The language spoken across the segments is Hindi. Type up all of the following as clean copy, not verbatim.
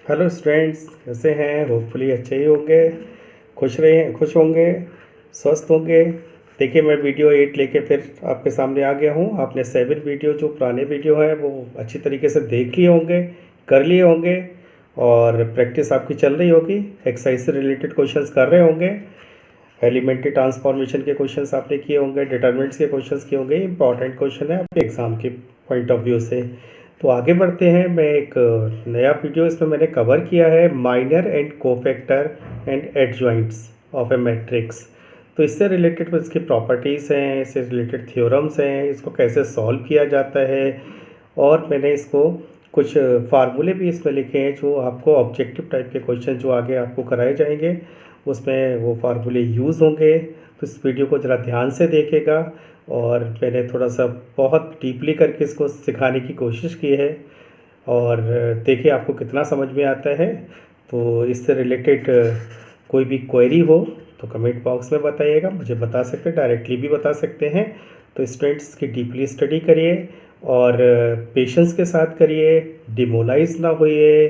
हेलो स्टूडेंट्स, कैसे हैं? होपफुली अच्छे ही होंगे, खुश होंगे, स्वस्थ होंगे। देखिए, मैं वीडियो 8 लेके फिर आपके सामने आ गया हूँ। आपने 7 वीडियो जो पुराने वीडियो है वो अच्छी तरीके से देख लिए होंगे, कर लिए होंगे और प्रैक्टिस आपकी चल रही होगी। एक्सरसाइज से रिलेटेड क्वेश्चंस कर रहे होंगे, एलिमेंट्री ट्रांसफॉर्मेशन के क्वेश्चंस आपने किए होंगे, डिटरमिनेंट्स के क्वेश्चंस किए होंगे। इंपॉर्टेंट क्वेश्चन है अपने एग्ज़ाम के पॉइंट ऑफ व्यू से। तो आगे बढ़ते हैं। मैं एक नया वीडियो इसमें मैंने कवर किया है, minor and cofactor and adjoints of a matrix. तो इससे रिलेटेड इसकी प्रॉपर्टीज़ हैं, इससे रिलेटेड थ्योरम्स हैं, इसको कैसे सॉल्व किया जाता है। और मैंने इसको कुछ फार्मूले भी इसमें लिखे हैं जो आपको ऑब्जेक्टिव टाइप के क्वेश्चन जो आगे आपको कराए जाएंगे उसमें वो फार्मूले यूज़ होंगे। तो इस वीडियो को ज़रा ध्यान से देखेगा। और मैंने थोड़ा सा बहुत डीपली करके इसको सिखाने की कोशिश की है और देखिए आपको कितना समझ में आता है। तो इससे रिलेटेड कोई भी क्वेरी हो तो कमेंट बॉक्स में बताइएगा, मुझे बता सकते हैं, डायरेक्टली भी बता सकते हैं। तो स्टूडेंट्स की डीपली स्टडी करिए और पेशेंस के साथ करिए, डिमोलाइज ना होइए,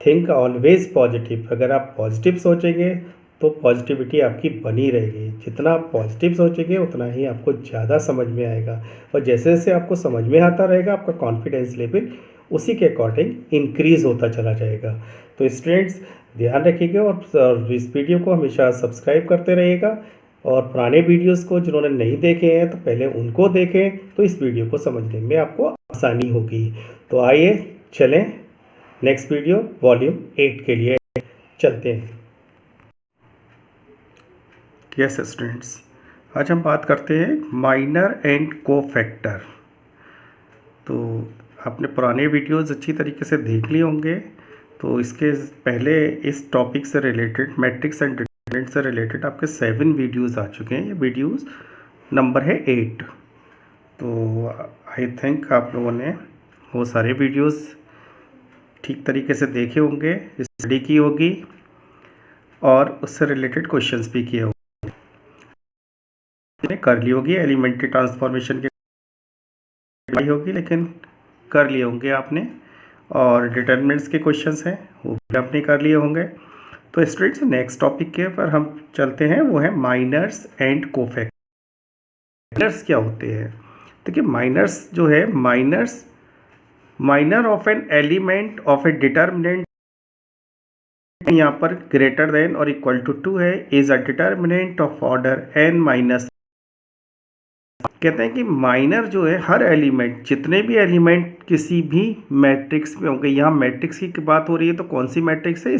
थिंक ऑलवेज पॉजिटिव। अगर आप पॉजिटिव सोचेंगे तो पॉजिटिविटी आपकी बनी रहेगी। जितना आप पॉजिटिव सोचेंगे उतना ही आपको ज़्यादा समझ में आएगा और जैसे जैसे आपको समझ में आता रहेगा आपका कॉन्फिडेंस लेवल उसी के अकॉर्डिंग इंक्रीज़ होता चला जाएगा। तो स्टूडेंट्स ध्यान रखिएगा और इस वीडियो को हमेशा सब्सक्राइब करते रहिएगा। और पुराने वीडियोस को जिन्होंने नहीं देखे हैं तो पहले उनको देखें, तो इस वीडियो को समझने में आपको आसानी होगी। तो आइए चलें नेक्स्ट वीडियो वॉल्यूम 8 के लिए चलते हैं। यस स्टूडेंट्स, आज हम बात करते हैं माइनर एंड कोफैक्टर। तो आपने पुराने वीडियोस अच्छी तरीके से देख लिए होंगे। तो इसके पहले इस टॉपिक से रिलेटेड मैट्रिक्स एंड डिटरमिनेंट से रिलेटेड आपके 7 वीडियोस आ चुके हैं। ये वीडियोस नंबर है 8। तो आई थिंक आप लोगों ने वो सारे वीडियोस ठीक तरीके से देखे होंगे, स्टडी की होगी और उससे रिलेटेड क्वेश्चंस भी किए होंगे, कर ली होगी। एलिमेंट्री ट्रांसफॉर्मेशन के होगी लेकिन कर लिए होंगे आपने। और डिटरमिनेंट्स के क्वेश्चंस हैं वो भी आपने कर लिए होंगे। तो स्टूडेंट्स नेक्स्ट टॉपिक के पर हम चलते हैं, वो है माइनर्स एंड कोफैक्टर। माइनर्स क्या होते हैं? देखिए, माइनर्स जो है, minor of an element of a determinant यहाँ पर ग्रेटर देन और इक्वल टू 2 है, is a determinant of order n minus. कहते हैं कि माइनर जो है हर एलिमेंट, जितने भी एलिमेंट किसी भी मैट्रिक्स में होंगे, यहाँ मैट्रिक्स की बात हो रही है तो कौन सी मैट्रिक्स है?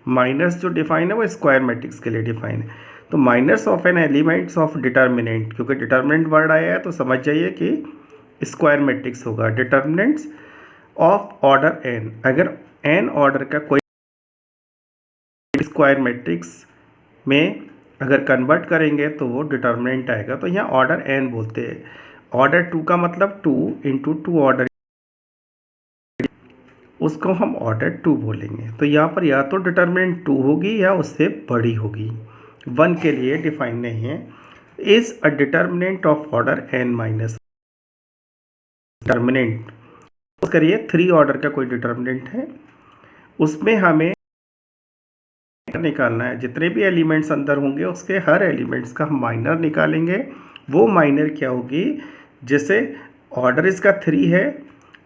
माइनर्स जो डिफाइन है वो स्क्वायर मैट्रिक्स के लिए डिफाइन है। तो minors of an elements of determinant, क्योंकि डिटरमिनेंट वर्ड आया है तो समझ जाइए कि स्क्वायर मैट्रिक्स होगा। डिटरमिनेंट्स ऑफ ऑर्डर n, अगर n ऑर्डर का कोई स्क्वायर मैट्रिक्स में अगर कन्वर्ट करेंगे तो वो डिटरमिनेंट आएगा। तो यहाँ ऑर्डर n बोलते हैं। ऑर्डर 2 का मतलब 2 इंटू 2 ऑर्डर, उसको हम ऑर्डर 2 बोलेंगे। तो यहाँ पर या तो डिटरमिनेंट 2 होगी या उससे बड़ी होगी, 1 के लिए डिफाइन नहीं है। Is a determinant of order n minus. Determinant करिए 3 ऑर्डर का कोई डिटरमिनेंट है, उसमें हमें निकालना है। जितने भी एलिमेंट्स अंदर होंगे उसके हर एलिमेंट्स का हम माइनर निकालेंगे। वो माइनर क्या होगी? जैसे ऑर्डर इसका 3 है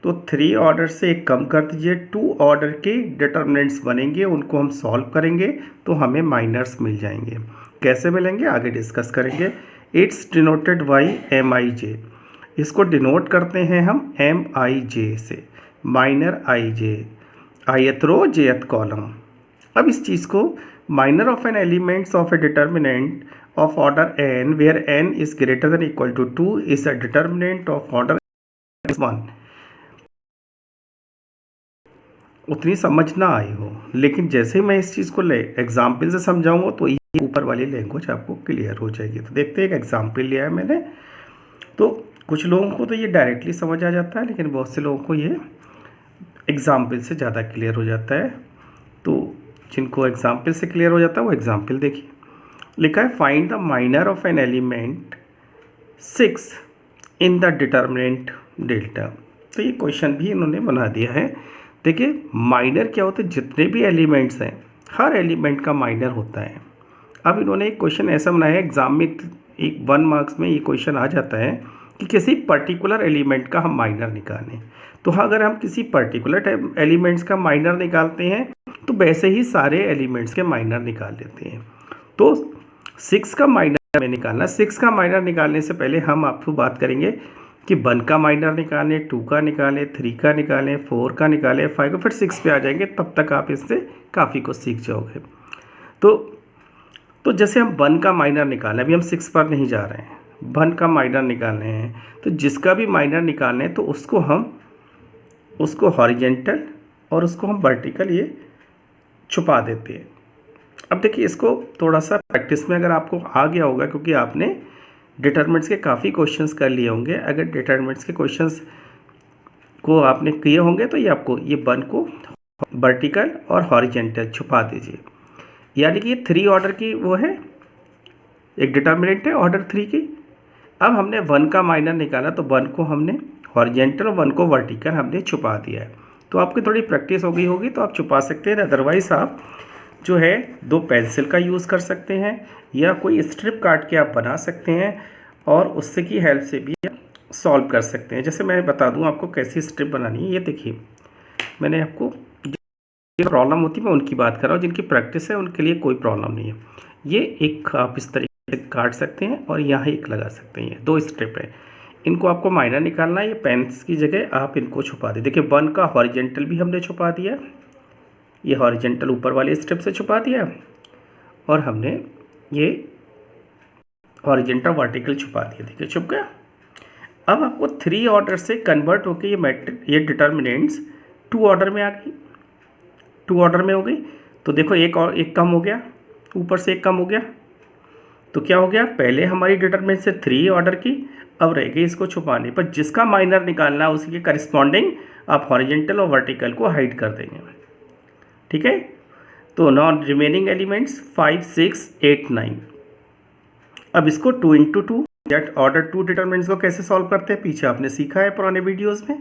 तो 3 ऑर्डर से एक कम कर दीजिए, 2 ऑर्डर के डिटरमिनेंट्स बनेंगे, उनको हम सॉल्व करेंगे तो हमें माइनर्स मिल जाएंगे। कैसे मिलेंगे आगे डिस्कस करेंगे। It's denoted by MIJ। इसको डिनोट करते हैं हम MIJ से, minor IJ, ith row jth column. अब इस चीज़ को minor of an elements of a determinant of order n where n is greater than equal to 2 is a determinant of order 1। उतनी समझ ना आई हो, लेकिन जैसे ही मैं इस चीज़ को एग्जाम्पल से समझाऊंगा तो ये ऊपर वाली लैंग्वेज आपको क्लियर हो जाएगी। तो देखते हैं, एक एग्जाम्पल लिया है मैंने। तो कुछ लोगों को तो ये डायरेक्टली समझ आ जाता है लेकिन बहुत से लोगों को ये एग्जाम्पल से ज़्यादा क्लियर हो जाता है। तो जिनको एग्जाम्पल से क्लियर हो जाता है वो एग्जाम्पल देखिए। लिखा है find the minor of an element 6 in the determinant delta. तो ये क्वेश्चन भी इन्होंने बना दिया है। देखिए माइनर क्या होते हैं, जितने भी एलिमेंट्स हैं हर एलिमेंट का माइनर होता है। अब इन्होंने एक क्वेश्चन ऐसा बनाया है एग्जाम में, एक 1 मार्क्स में ये क्वेश्चन आ जाता है कि किसी पर्टिकुलर एलिमेंट का हम माइनर निकालें। तो हाँ, अगर हम किसी पर्टिकुलर एलिमेंट्स का माइनर निकालते हैं तो वैसे ही सारे एलिमेंट्स के माइनर निकाल लेते हैं। तो 6 का माइनर में निकालना, 6 का माइनर निकालने से पहले हम आपको बात करेंगे कि 1 का माइनर निकालें, 2 का निकालें, 3 का निकालें, 4 का निकालें, 5 का, फिर 6 पे आ जाएंगे। तब तक आप इससे काफ़ी कुछ सीख जाओगे। तो जैसे हम 1 का माइनर निकालें, अभी हम 6 पर नहीं जा रहे हैं, 1 का माइनर निकालने हैं, तो जिसका भी माइनर निकालने हैं तो उसको हॉरिजेंटल और उसको हम वर्टिकल ये छुपा देते हैं। अब देखिए इसको थोड़ा सा प्रैक्टिस में अगर आपको आ गया होगा, क्योंकि आपने डिटरमिनेंट्स के काफ़ी क्वेश्चंस कर लिए होंगे। अगर डिटरमिनेंट्स के क्वेश्चंस को आपने किए होंगे तो ये आपको ये 1 को वर्टिकल और हॉरिजेंटल छुपा दीजिए। यानी कि ये 3 ऑर्डर की वो है, एक डिटरमिनेंट है ऑर्डर 3 की। अब हमने 1 का माइनर निकाला तो 1 को हमने हॉरिजेंटल और 1 को वर्टिकल हमने छुपा दिया है। तो आपकी थोड़ी प्रैक्टिस हो गई होगी तो आप छुपा सकते हैं। अदरवाइज़ आप जो है 2 पेंसिल का यूज़ कर सकते हैं या कोई स्ट्रिप काट के आप बना सकते हैं और उससे की हेल्प से भी सॉल्व कर सकते हैं। जैसे मैं बता दूं आपको कैसी स्ट्रिप बनानी है। ये देखिए, मैंने आपको जो प्रॉब्लम होती है मैं उनकी बात कर रहा हूँ, जिनकी प्रैक्टिस है उनके लिए कोई प्रॉब्लम नहीं है। ये एक आप इस तरीके से काट सकते हैं और यहाँ एक लगा सकते हैं। 2 स्ट्रिप है, इनको आपको माइनर निकालना है। ये पेन्स की जगह आप इनको छुपा दें। देखिए 1 का हॉरिजेंटल भी हमने छुपा दिया, ये हॉरिजेंटल ऊपर वाले स्ट्रिप से छुपा दिया और हमने ये हॉरिजेंटल वर्टिकल छुपा दिया। देखिए छुप गया। अब आपको 3 ऑर्डर से कन्वर्ट होकर ये डिटर्मिनेंट्स 2 ऑर्डर में आ गई, 2 ऑर्डर में हो गई। तो देखो एक कम हो गया, ऊपर से एक कम हो गया। तो क्या हो गया, पहले हमारी डिटर्मिनेंट से 3 ऑर्डर की, अब रह गई इसको छुपाने पर। जिसका माइनर निकालना है उसी के करस्पॉन्डिंग आप हॉरिजेंटल और वर्टिकल को हाइड कर देंगे। ठीक है। तो नॉन रिमेनिंग एलिमेंट्स 5, 6, 8, 9। अब इसको 2 × 2 दैट ऑर्डर 2 डिटरमिनेंट्स को कैसे सॉल्व करते हैं पीछे आपने सीखा है पुराने वीडियोस में।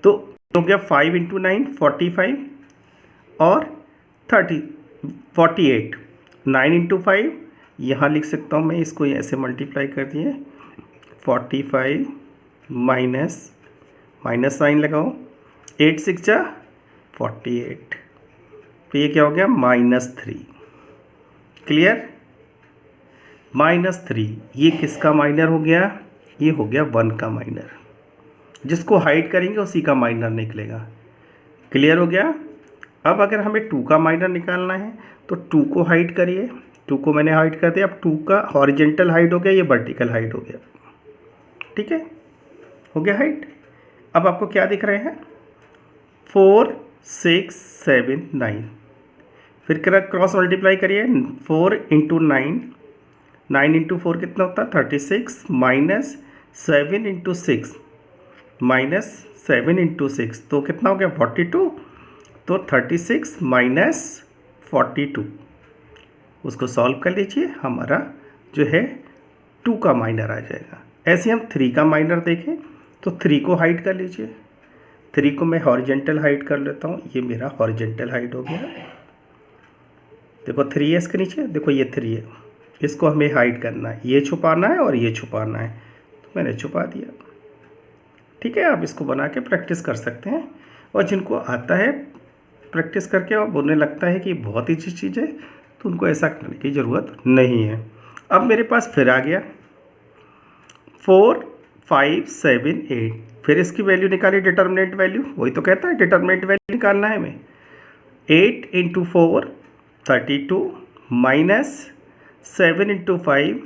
तो हो गया 5 × 9 45 और 48। 9 × 5 यहाँ लिख सकता हूँ मैं, इसको ऐसे मल्टीप्लाई कर दिए 45 माइनस साइन लगाओ, 8 6 जा 48। तो ये क्या हो गया -3। क्लियर, -3। ये किसका माइनर हो गया, ये हो गया 1 का माइनर। जिसको हाइड करेंगे उसी का माइनर निकलेगा। क्लियर हो गया। अब अगर हमें 2 का माइनर निकालना है तो 2 को हाइड करिए। 2 को मैंने हाइड कर दिया। अब 2 का हॉरिजेंटल हाइड हो गया, ये वर्टिकल हाइड हो गया। ठीक है, हो गया हाइड। अब आपको क्या दिख रहे हैं, 4 6 7 9। फिर क्रॉस मल्टीप्लाई करिए, 4 × 9, 9 × 4 कितना होता है 36, -7 × 6, -7 × 6 तो कितना हो गया 42। तो 36 - 42 उसको सॉल्व कर लीजिए, हमारा जो है 2 का माइनर आ जाएगा। ऐसे हम 3 का माइनर देखें तो 3 को हाइड कर लीजिए। 3 को मैं हॉरिजेंटल हाइड कर लेता हूँ, ये मेरा हॉरिजेंटल हाइड हो गया। देखो 3 है इसके नीचे, देखो ये 3 है, इसको हमें हाइड करना है, ये छुपाना है और ये छुपाना है, तो मैंने छुपा दिया। ठीक है, आप इसको बना के प्रैक्टिस कर सकते हैं। और जिनको आता है प्रैक्टिस करके और उन्हें लगता है कि बहुत ही अच्छी चीज़ है तो उनको ऐसा करने की ज़रूरत नहीं है। अब मेरे पास फिर आ गया 4 5 7 8। फिर इसकी वैल्यू निकाली, डिटर्मिनेंट वैल्यू, वही तो कहता है डिटर्मिनेंट वैल्यू निकालना है हमें। 8 × 4 32 -7 × 5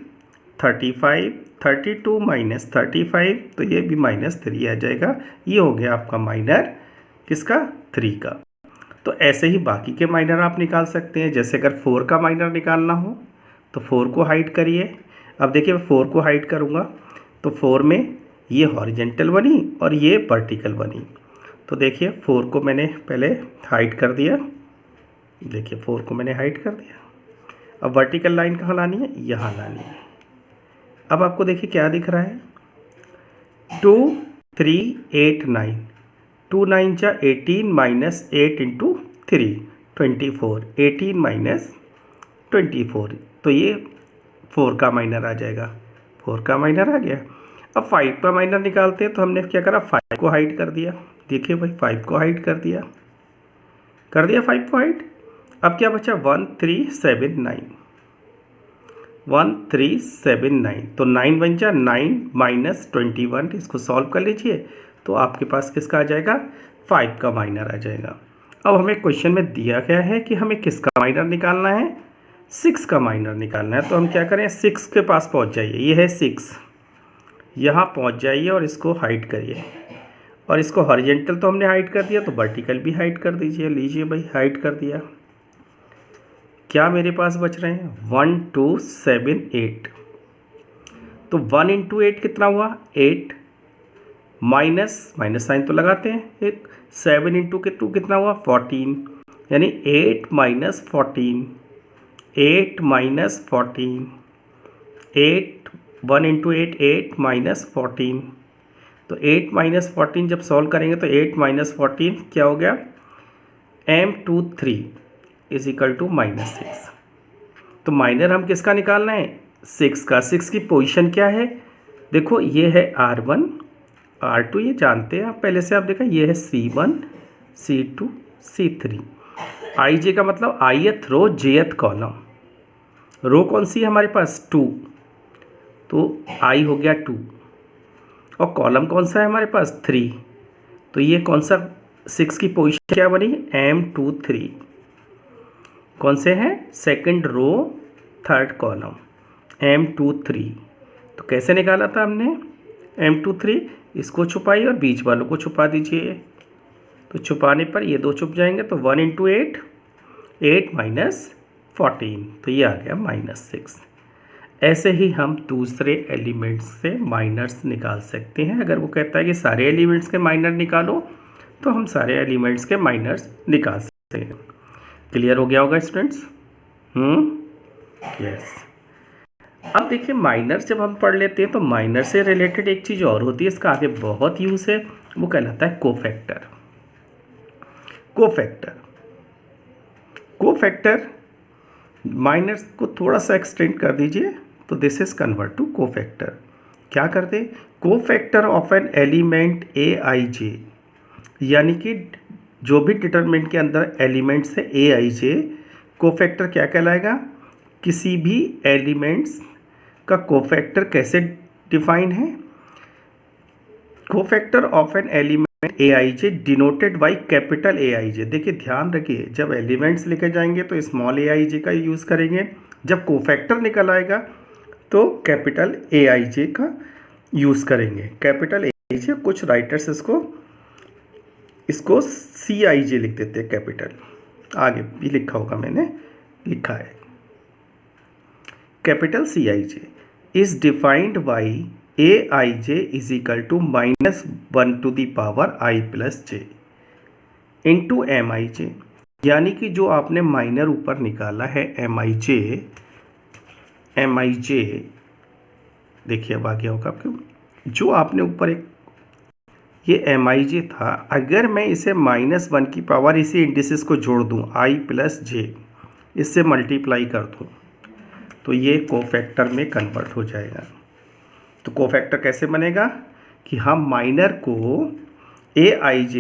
35, 32 - 35 तो ये भी -3 आ जाएगा। ये हो गया आपका माइनर किसका, 3 का। तो ऐसे ही बाकी के माइनर आप निकाल सकते हैं। जैसे अगर 4 का माइनर निकालना हो तो 4 को हाइड करिए। अब देखिए 4 को हाइड करूँगा तो 4 में ये हॉरिजेंटल बनी और ये वर्टिकल बनी। तो देखिए 4 को मैंने पहले हाइड कर दिया, देखिए 4 को मैंने हाइड कर दिया। अब वर्टिकल लाइन कहाँ लानी है, यहाँ लानी है। अब आपको देखिए क्या दिख रहा है, 2 3 8 9। 2 9 जा 18 माइनस 8 इंटू 3 24, 18 माइनस 24, तो ये 4 का माइनर आ जाएगा, 4 का माइनर आ गया। अब 5 का माइनर निकालते हैं, तो हमने क्या करा, 5 को हाइड कर दिया। देखिए भाई 5 को हाइड कर दिया 5 को हाइड। अब क्या बचा, 1379, 1379, तो 9 बन जा 9 माइनस 21, इसको सॉल्व कर लीजिए तो आपके पास किसका आ जाएगा, 5 का माइनर आ जाएगा। अब हमें क्वेश्चन में दिया गया है कि हमें किसका माइनर निकालना है, 6 का माइनर निकालना है। तो हम क्या करें, 6 के पास पहुंच जाइए, ये है 6, यहाँ पहुंच जाइए और इसको हाइड करिए, और इसको हॉरिजेंटल तो हमने हाइड कर दिया, तो वर्टिकल भी हाइड कर दीजिए। लीजिए भाई हाइड कर दिया, क्या मेरे पास बच रहे हैं, 1 2 7 8, तो 1 इंटू 8 कितना हुआ, 8, माइनस साइन तो लगाते हैं एक, 7 इंटू 2 कितना हुआ, 14, यानी 8 माइनस 14, 8 माइनस 14, 8, 1 इंटू 8, 8 माइनस 14, तो 8 माइनस 14 जब सॉल्व करेंगे तो 8 माइनस 14 क्या हो गया, M23 इज इक्वल टू -6। तो माइनर हम किसका निकालना है, 6 का। 6 की पोजीशन क्या है, देखो ये है R1 R2, ये जानते हैं आप पहले से, आप देखा ये है C1 C2 C3। IJ का मतलब ith रो jth कॉलम, रो कौन सी है हमारे पास, 2, तो I हो गया 2, और कॉलम कौन सा है हमारे पास, 3, तो ये कौन सा 6 की पोजीशन क्या बनी, M23, कौन से हैं, second row third column, M23। तो कैसे निकाला था हमने, M23, इसको छुपाइए और बीच वालों को छुपा दीजिए, तो छुपाने पर ये 2 छुप जाएंगे, तो 1 इंटू 8, 8 माइनस 14, तो ये आ गया -6। ऐसे ही हम दूसरे एलिमेंट्स से माइनर्स निकाल सकते हैं। अगर वो कहता है कि सारे एलिमेंट्स के माइनर निकालो, तो हम सारे एलिमेंट्स के माइनर्स निकाल सकते हैं। क्लियर हो गया होगा स्टूडेंट्स, यस। अब देखिए माइनर जब हम पढ़ लेते हैं, तो माइनर से रिलेटेड एक चीज़ और होती है, इसका आगे बहुत यूज़ है, वो कहलाता है कोफैक्टर। कोफैक्टर माइनर्स को थोड़ा सा एक्सटेंड कर दीजिए, तो this is convert to cofactor. क्या करते, cofactor of an element AIJ, यानी कि जो भी डिटरमिनेंट के अंदर एलिमेंट्स है AIJ, कोफैक्टर क्या कहलाएगा, किसी भी एलिमेंट्स का कोफैक्टर कैसे डिफाइन है, cofactor of an element AIJ denoted by capital AIJ। देखिए ध्यान रखिए, जब एलिमेंट्स लिखे जाएंगे तो स्मॉल AIJ का यूज़ करेंगे, जब कोफैक्टर निकल आएगा तो कैपिटल AIJ का यूज़ करेंगे। कैपिटल AIJ, कुछ राइटर्स इसको CIJ लिख देते हैं, कैपिटल, आगे भी लिखा होगा, मैंने लिखा है। Capital CIJ is defined by AIJ is equal to -1 to the power I plus J into MIJ, यानी कि जो आपने माइनर ऊपर निकाला है MIJ, देखिए अब आ गया होगा आपको, जो आपने ऊपर एक ये MIJ था, अगर मैं इसे -1 की पावर इसी इंडिसेस को जोड़ दूं I प्लस J, इससे मल्टीप्लाई कर दूं, तो ये कोफैक्टर में कन्वर्ट हो जाएगा। तो कोफैक्टर कैसे बनेगा कि हम माइनर को AIJ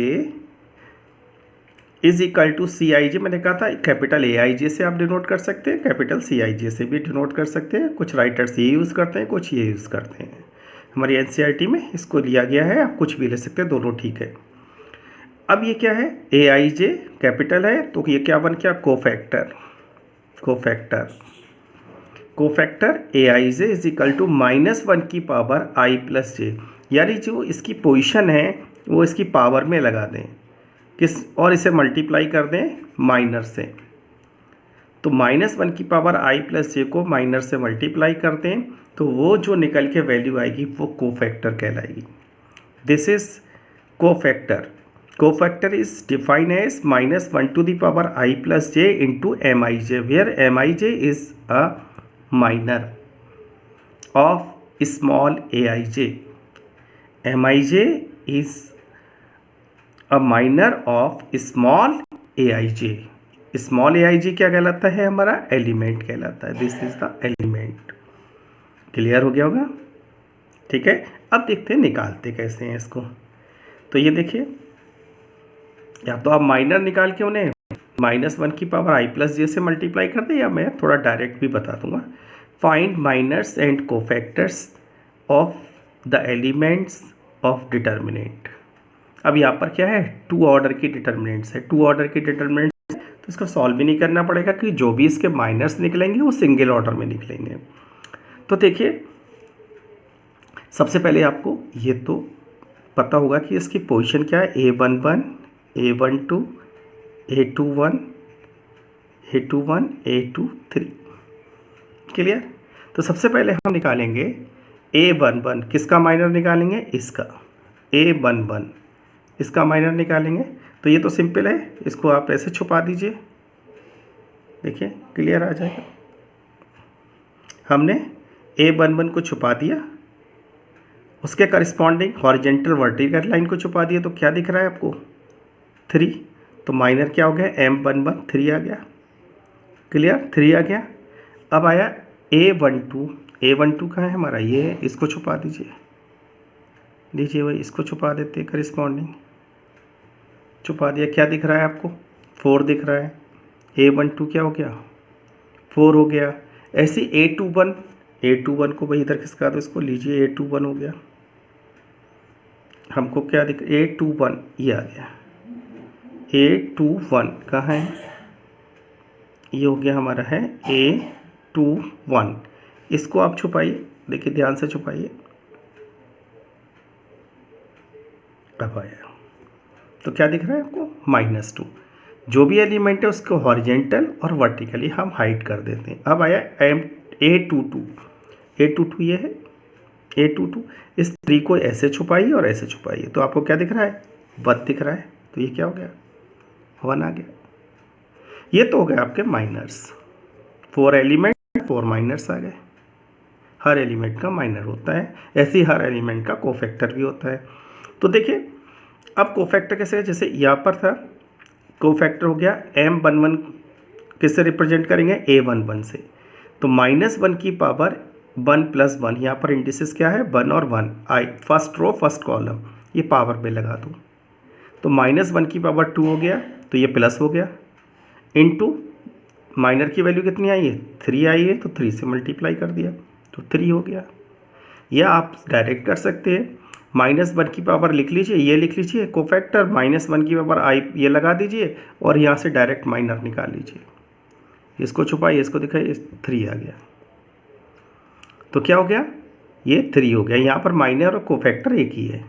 is equal to CIJ, मैंने कहा था कैपिटल AIJ से आप डिनोट कर सकते हैं, कैपिटल CIJ से भी डिनोट कर सकते हैं। कुछ राइटर्स ये यूज़ करते हैं, कुछ ये यूज़ करते हैं। हमारी NCERT में इसको लिया गया है, आप कुछ भी ले सकते हैं, दोनों ठीक है। अब ये क्या है, AIJ कैपिटल है, तो ये क्या बन गया, cofactor AIJ is equal to -1 की पावर I प्लस J, यानी जो इसकी पोजीशन है वो इसकी पावर में लगा दें किस, और इसे मल्टीप्लाई कर दें माइनर से, तो -1 की पावर I प्लस J को माइनर से मल्टीप्लाई कर दें, तो वो जो निकल के वैल्यू आएगी वो कोफैक्टर कहलाएगी। This is cofactor. Cofactor is defined as -1 to the power I plus J into MIJ, where MIJ is a minor of small AIJ। MIJ is a minor of small aij। Small aij क्या कहलाता है? हमारा एलिमेंट कहलाता है। This is the element. Clear हो गया होगा? ठीक है, अब देखते हैं निकालते कैसे हैं इसको। तो ये देखिए, या तो आप माइनर निकाल के उन्हें -1 की पावर i प्लस जे से मल्टीप्लाई कर दें, या मैं थोड़ा डायरेक्ट भी बता दूंगा। Find minors and cofactors of the elements of determinant. अब यहाँ पर क्या है? 2 ऑर्डर की डिटर्मिनेंट्स है। 2 ऑर्डर की डिटर्मिनेंट्स, तो इसको सॉल्व भी नहीं करना पड़ेगा कि जो भी इसके माइनर्स निकलेंगे वो सिंगल ऑर्डर में निकलेंगे। तो देखिए, सबसे पहले आपको ये तो पता होगा कि इसकी पोजीशन क्या है। A11, A12, A21, A21, A23। Clear? तो सबसे पहले हम निकालेंगे A11। किसका माइनर निकालेंगे? इसका। A11 इसका माइनर निकालेंगे। तो ये तो सिंपल है, इसको आप ऐसे छुपा दीजिए। देखिए क्लियर आ जाएगा। हमने A11 को छुपा दिया, उसके करस्पॉन्डिंग हॉरिजेंटल वर्टिकल लाइन को छुपा दिया, तो क्या दिख रहा है आपको? 3। तो माइनर क्या हो गया? M11 3 आ गया। क्लियर? 3 आ गया। अब आया A12। A12 कहाँ है हमारा? ये है, इसको छुपा दीजिए। लीजिए भाई, इसको छुपा देते हैं, करस्पॉन्डिंग छुपा दिया। क्या दिख रहा है आपको? 4 दिख रहा है। A12 क्या हो गया? 4 हो गया। ऐसे A21 को भाई इधर खिसका दो, इसको लीजिए, A21 हो गया। हमको क्या दिख? A21 ये आ गया। A21 कहाँ है? ये हो गया हमारा है A21। इसको आप छुपाइए, देखिए ध्यान से छुपाइए। अब आया, तो क्या दिख रहा है आपको? -2। जो भी एलिमेंट है उसको हॉरिजेंटल और वर्टिकली हम हाइड कर देते हैं। अब आया A22। A22 ये है, A22। इस 3 को ऐसे छुपाइए और ऐसे छुपाइए, तो आपको क्या दिख रहा है? 1 दिख रहा है। तो ये क्या हो गया? 1 आ गया। ये तो हो गए आपके माइनर्स। 4 एलिमेंट, 4 माइनर्स आ गए। हर एलिमेंट का माइनर होता है, ऐसे ही हर एलिमेंट का कोफैक्टर भी होता है। तो देखिए, अब कोफैक्टर कैसे है? जैसे यहाँ पर था, कोफैक्टर हो गया M11, किससे रिप्रेजेंट करेंगे? A11 से। तो -1 की पावर 1 + 1, यहाँ पर इंडिसेस क्या है? 1 और 1। आई फर्स्ट रो फर्स्ट कॉलम, ये पावर पे लगा दूँ, तो -1 की पावर 2 हो गया, तो ये प्लस हो गया, इनटू माइनर की वैल्यू कितनी आई है? 3 आई है, तो 3 से मल्टीप्लाई कर दिया, तो 3 हो गया। या आप डायरेक्ट कर सकते हैं, -1 की पावर लिख लीजिए, ये लिख लीजिए कोफैक्टर, -1 की पावर आई ये लगा दीजिए, और यहाँ से डायरेक्ट माइनर निकाल लीजिए। इसको छुपाइए, इसको दिखाइए, 3 आ गया। तो क्या हो गया? ये 3 हो गया। यहाँ पर माइनर और कोफैक्टर एक ही है,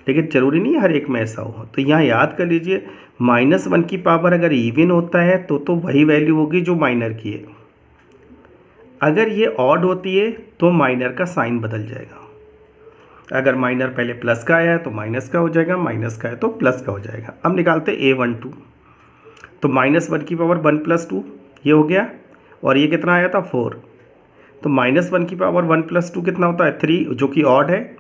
लेकिन ज़रूरी नहीं है हर एक में ऐसा हो। तो यहाँ याद कर लीजिए, -1 की पावर अगर इवन होता है तो वही वैल्यू होगी जो माइनर की है। अगर ये ऑड होती है तो माइनर का साइन बदल जाएगा। अगर माइनर पहले प्लस का आया है तो माइनस का हो जाएगा, माइनस का है तो प्लस का हो जाएगा। अब निकालते A12। तो -1 की पावर 1 + 2 ये हो गया, और ये कितना आया था? 4। तो -1 की पावर 1 + 2 कितना होता है? 3, जो कि ऑड है।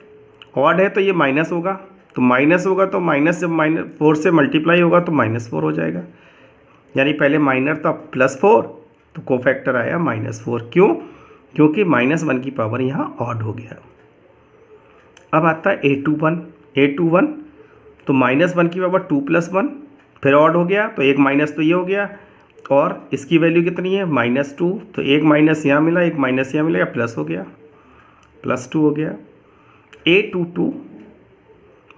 ऑड है तो ये माइनस होगा, तो माइनस होगा तो माइनस, जब -4 से मल्टीप्लाई होगा तो -4 हो जाएगा। यानी पहले माइनर था +4, तो कोफैक्टर आया -4। क्यों? क्योंकि -1 की पावर यहाँ ऑड हो गया। अब आता है A21। तो -1 की पावर 2 + 1, फिर ऑड हो गया, तो एक माइनस तो ये हो गया, और इसकी वैल्यू कितनी है? -2। तो एक माइनस यहाँ मिला, एक माइनस यहाँ मिला, प्लस हो गया, +2 हो गया। A22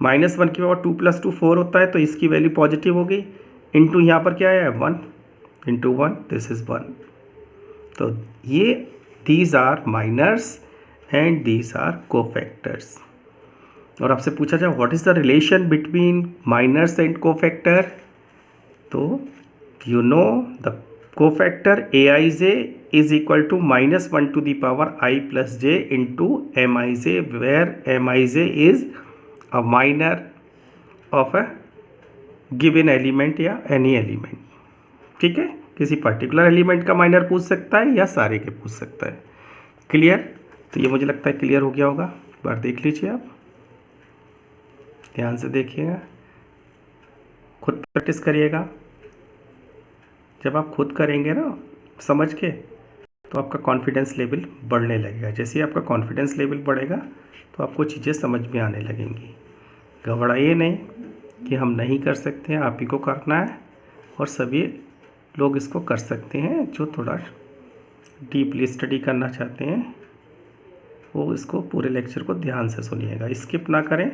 -1 की पावर 2 + 2 4 होता है, तो इसकी वैल्यू पॉजिटिव हो गई, इंटू यहाँ पर क्या है? 1 इंटू 1, दिस इज़ 1। तो ये these are minors and these are cofactors. और आपसे पूछा जाए what is the relation between minors and cofactor, तो you know the cofactor aij is equal to -1 to the power I plus j into mij, where mij is a minor of a given element या any element। ठीक है, किसी पर्टिकुलर एलिमेंट का माइनर पूछ सकता है या सारे के पूछ सकता है। क्लियर? तो ये मुझे लगता है क्लियर हो गया होगा। एक बार देख लीजिए, आप ध्यान से देखिएगा। खुद प्रैक्टिस करिएगा। जब आप खुद करेंगे ना समझ के, तो आपका कॉन्फिडेंस लेवल बढ़ने लगेगा। जैसे ही आपका कॉन्फिडेंस लेवल बढ़ेगा तो आपको चीज़ें समझ में आने लगेंगी। घबराइए नहीं कि हम नहीं कर सकते हैं, आप ही को करना है, और सभी लोग इसको कर सकते हैं। जो थोड़ा डीपली स्टडी करना चाहते हैं वो इसको पूरे लेक्चर को ध्यान से सुनिएगा, स्किप ना करें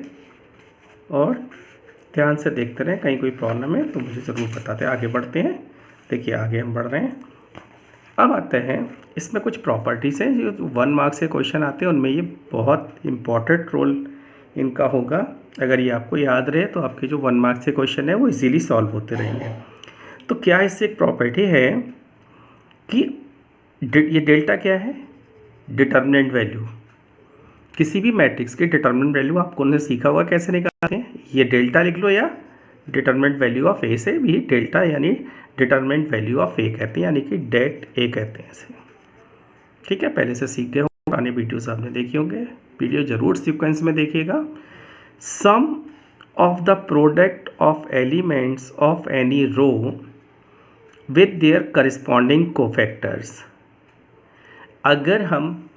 और ध्यान से देखते रहें। कहीं कोई प्रॉब्लम है तो मुझे ज़रूर बताते हैं। आगे बढ़ते हैं। देखिए आगे हम बढ़ रहे हैं। अब आते हैं, इसमें कुछ प्रॉपर्टीज़ हैं जो 1 मार्क्स के क्वेश्चन आते हैं, उनमें ये बहुत इम्पॉर्टेंट रोल इनका होगा। अगर ये आपको याद रहे तो आपके जो 1 मार्क्स के क्वेश्चन है वो इजीली सॉल्व होते रहेंगे। तो क्या इससे एक प्रॉपर्टी है कि ये डेल्टा क्या है? Determinant value. किसी भी मैट्रिक्स की डिटर्मिनेंट वैल्यू आपको ने सीखा हुआ कैसे निकालते हैं। ये डेल्टा लिख लो, या डिटर्मिनेंट वैल्यू ऑफ ए से भी डेल्टा यानी डिटर्मिनेंट वैल्यू ऑफ ए कहते हैं, यानी कि डेट ए कहते हैं इसे। ठीक है, पहले से सीख गए हो, पुराने वीडियोस आपने देखे होंगे। वीडियो जरूर सीक्वेंस में देखिएगा। Sum of the product of elements of any row with their corresponding cofactors. अगर हम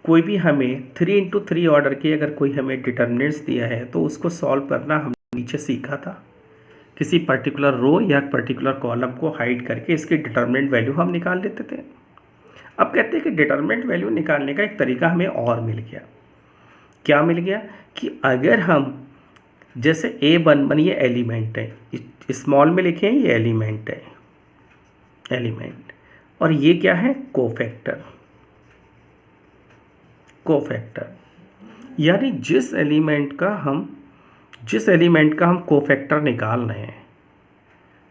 कोई भी हमें 3 × 3 ऑर्डर की अगर कोई हमें डिटर्मिनेंट्स दिया है तो उसको सॉल्व करना हमने नीचे सीखा था। किसी पर्टिकुलर रो या पर्टिकुलर कॉलम को हाइड करके इसकी डिटर्मिनेंट वैल्यू हम निकाल लेते थे। अब कहते हैं कि डिटर्मिनेंट वैल्यू निकालने का एक तरीका हमें और मिल गया। क्या मिल गया? कि अगर हम जैसे A11 ये एलिमेंट है, स्मॉल में लिखें ये एलिमेंट है, एलिमेंट, और ये क्या है? कोफैक्टर। कोफैक्टर यानी जिस एलिमेंट का हम कोफैक्टर निकाल रहे हैं,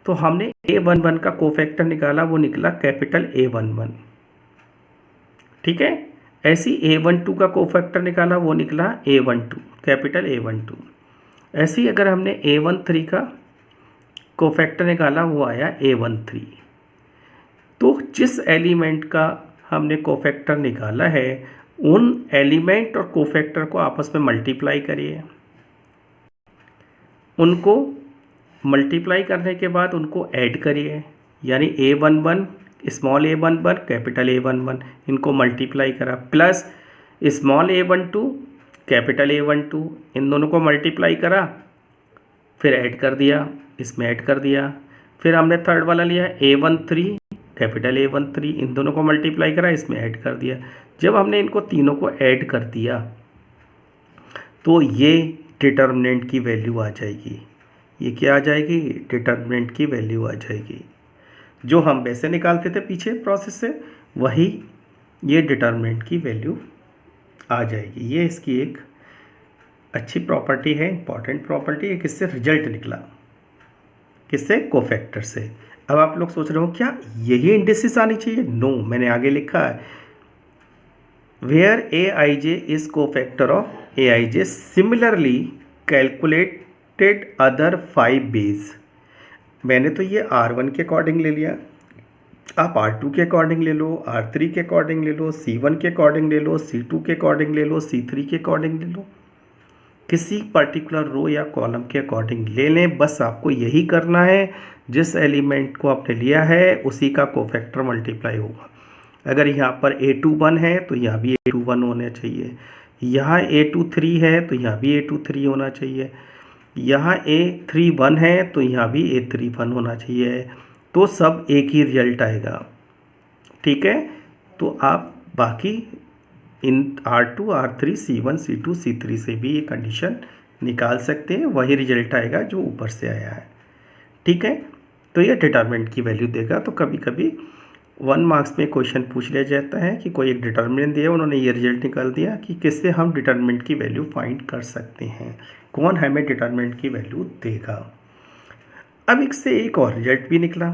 तो हमने A11 का कोफैक्टर निकाला, वो निकला कैपिटल A11। ठीक है, ऐसी A12 का कोफैक्टर निकाला, वो निकला A12 कैपिटल A12। ऐसे ही अगर हमने A13 का कोफैक्टर निकाला, वो आया A13। तो जिस एलिमेंट का हमने कोफैक्टर निकाला है उन एलिमेंट और कोफैक्टर को आपस में मल्टीप्लाई करिए। उनको मल्टीप्लाई करने के बाद उनको ऐड करिए, यानी A11 small A11 capital A11 इनको मल्टीप्लाई करा, plus small A12 capital A12 इन दोनों को मल्टीप्लाई करा, फिर ऐड कर दिया, इसमें ऐड कर दिया। फिर हमने थर्ड वाला लिया A13 कैपिटल A13 इन दोनों को मल्टीप्लाई करा, इसमें ऐड कर दिया। जब हमने इनको तीनों को ऐड कर दिया तो ये डिटर्मिनेंट की वैल्यू आ जाएगी। ये क्या आ जाएगी? डिटर्मिनेंट की वैल्यू आ जाएगी। जो हम वैसे निकालते थे पीछे प्रोसेस से, वही ये डिटर्मिनेंट की वैल्यू आ जाएगी। ये इसकी एक अच्छी प्रॉपर्टी है, इंपॉर्टेंट प्रॉपर्टी है। किससे रिजल्ट निकला? किससे? कोफैक्टर से। अब आप लोग सोच रहे हो क्या यही इंडिसेस आनी चाहिए? नो, मैंने आगे लिखा है where Aij is cofactor of Aij, similarly calculated other 5 base. मैंने तो ये R1 के अकॉर्डिंग ले लिया, आप R2 के अकॉर्डिंग ले लो, R3 के अकॉर्डिंग ले लो, C1 के अकॉर्डिंग ले लो, C2 के अकॉर्डिंग ले लो, C3 के अकॉर्डिंग ले लो। किसी पर्टिकुलर रो या कॉलम के अकॉर्डिंग ले लें। बस आपको यही करना है, जिस एलिमेंट को आपने लिया है उसी का कोफैक्टर मल्टीप्लाई होगा। अगर यहाँ पर A21 है तो यहाँ भी A21 होना चाहिए, यहाँ A23 है तो यहाँ भी A23 होना चाहिए, यहाँ A31 है तो यहाँ भी A31 होना चाहिए। तो सब एक ही रिजल्ट आएगा। ठीक है, तो आप बाकी इन R2, R3, C1, C2, C3 से भी ये कंडीशन निकाल सकते हैं, वही रिजल्ट आएगा जो ऊपर से आया है। ठीक है, तो ये डिटर्मिनेंट की वैल्यू देगा। तो कभी कभी 1 मार्क्स में क्वेश्चन पूछ लिया जाता है कि कोई एक डिटर्मिनेंट दिया, उन्होंने ये रिजल्ट निकाल दिया कि किससे हम डिटर्मिनेंट की वैल्यू फाइंड कर सकते हैं, कौन हमें डिटर्मिनेंट की वैल्यू देगा। अब इससे एक और रिजल्ट भी निकला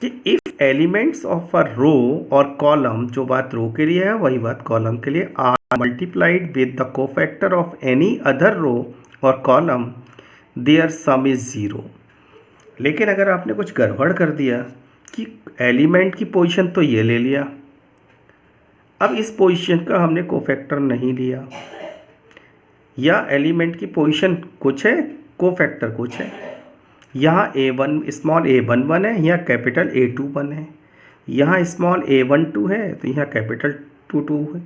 कि इफ़ एलिमेंट्स ऑफ अ रो और कॉलम, जो बात रो के लिए है वही बात कॉलम के लिए, are multiplied with the cofactor of any other row और कॉलम, देयर सम इज 0। लेकिन अगर आपने कुछ गड़बड़ कर दिया कि एलिमेंट की पोजीशन तो ये ले लिया, अब इस पोजीशन का हमने कोफैक्टर नहीं लिया, या एलिमेंट की पोजीशन कुछ है कोफैक्टर कुछ है, यहाँ A1 स्मॉल A1 1 है, यहाँ कैपिटल A2 1 है, यहाँ स्मॉल A1 2 है तो यहाँ कैपिटल 2 2 है,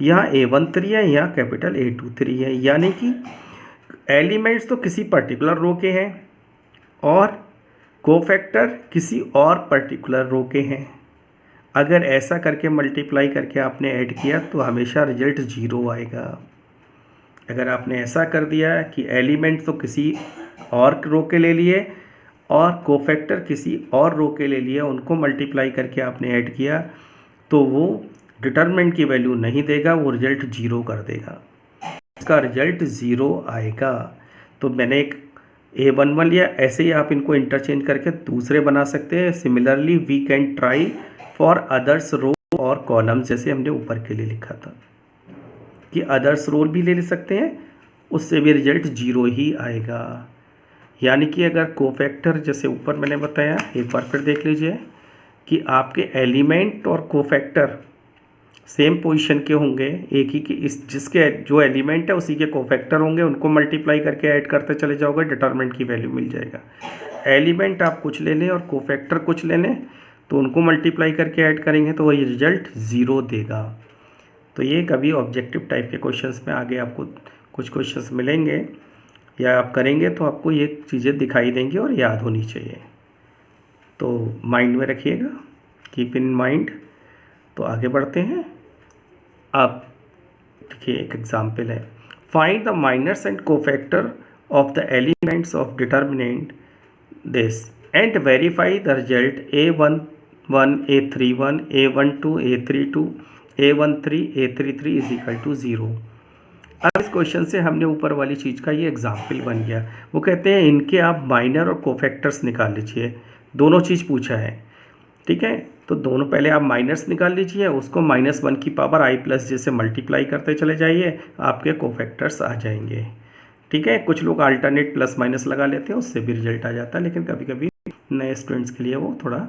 यहाँ A1 3 है, यहाँ कैपिटल A2 3 है। यानी कि एलिमेंट्स तो किसी पर्टिकुलर रो के हैं और कोफैक्टर किसी और पर्टिकुलर रो के हैं। अगर ऐसा करके मल्टीप्लाई करके आपने ऐड किया तो हमेशा रिजल्ट 0 आएगा। अगर आपने ऐसा कर दिया कि एलिमेंट तो किसी और रो के ले लिए और कोफैक्टर किसी और रो के ले लिए, उनको मल्टीप्लाई करके आपने ऐड किया, तो वो डिटरमिनेंट की वैल्यू नहीं देगा, वो रिजल्ट 0 कर देगा, इसका रिजल्ट 0 आएगा। तो मैंने एक A11 लिया, ऐसे ही आप इनको इंटरचेंज करके दूसरे बना सकते हैं। Similarly we can try for others row और कॉलम, जैसे हमने ऊपर के लिए लिखा था कि अदर्स रोल भी ले सकते हैं, उससे भी रिजल्ट 0 ही आएगा। यानी कि अगर कोफैक्टर जैसे ऊपर मैंने बताया, एक बार फिर देख लीजिए कि आपके एलिमेंट और कोफैक्टर सेम पोजीशन के होंगे, एक ही की इस जिसके जो एलिमेंट है उसी के कोफैक्टर होंगे, उनको मल्टीप्लाई करके ऐड करते चले जाओगे, डिटरमिनेंट की वैल्यू मिल जाएगा। एलिमेंट आप कुछ ले लें और कोफैक्टर कुछ ले लें, तो उनको मल्टीप्लाई करके ऐड करेंगे तो वही रिजल्ट 0 देगा। तो ये कभी ऑब्जेक्टिव टाइप के क्वेश्चंस में आगे आपको कुछ क्वेश्चंस मिलेंगे या आप करेंगे तो आपको ये चीज़ें दिखाई देंगी और याद होनी चाहिए, तो माइंड में रखिएगा, कीप इन माइंड। तो आगे बढ़ते हैं। अब देखिए एक एग्जाम्पल है, find the minors and cofactor of the elements of determinant this and verify the result A11 A31 A12 A32 A13 A33 is equal to 0। अब इस क्वेश्चन से हमने ऊपर वाली चीज़ का ये एग्जाम्पल बन गया। वो कहते हैं इनके आप माइनर और कोफैक्टर्स निकाल लीजिए, दोनों चीज़ पूछा है, ठीक है। तो दोनों पहले आप माइनर्स निकाल लीजिए, उसको -1 की पावर i प्लस जैसे मल्टीप्लाई करते चले जाइए, आपके कोफैक्टर्स आ जाएंगे, ठीक है। कुछ लोग अल्टरनेट प्लस माइनस लगा लेते हैं, उससे भी रिजल्ट आ जाता है, लेकिन कभी कभी नए स्टूडेंट्स के लिए वो थोड़ा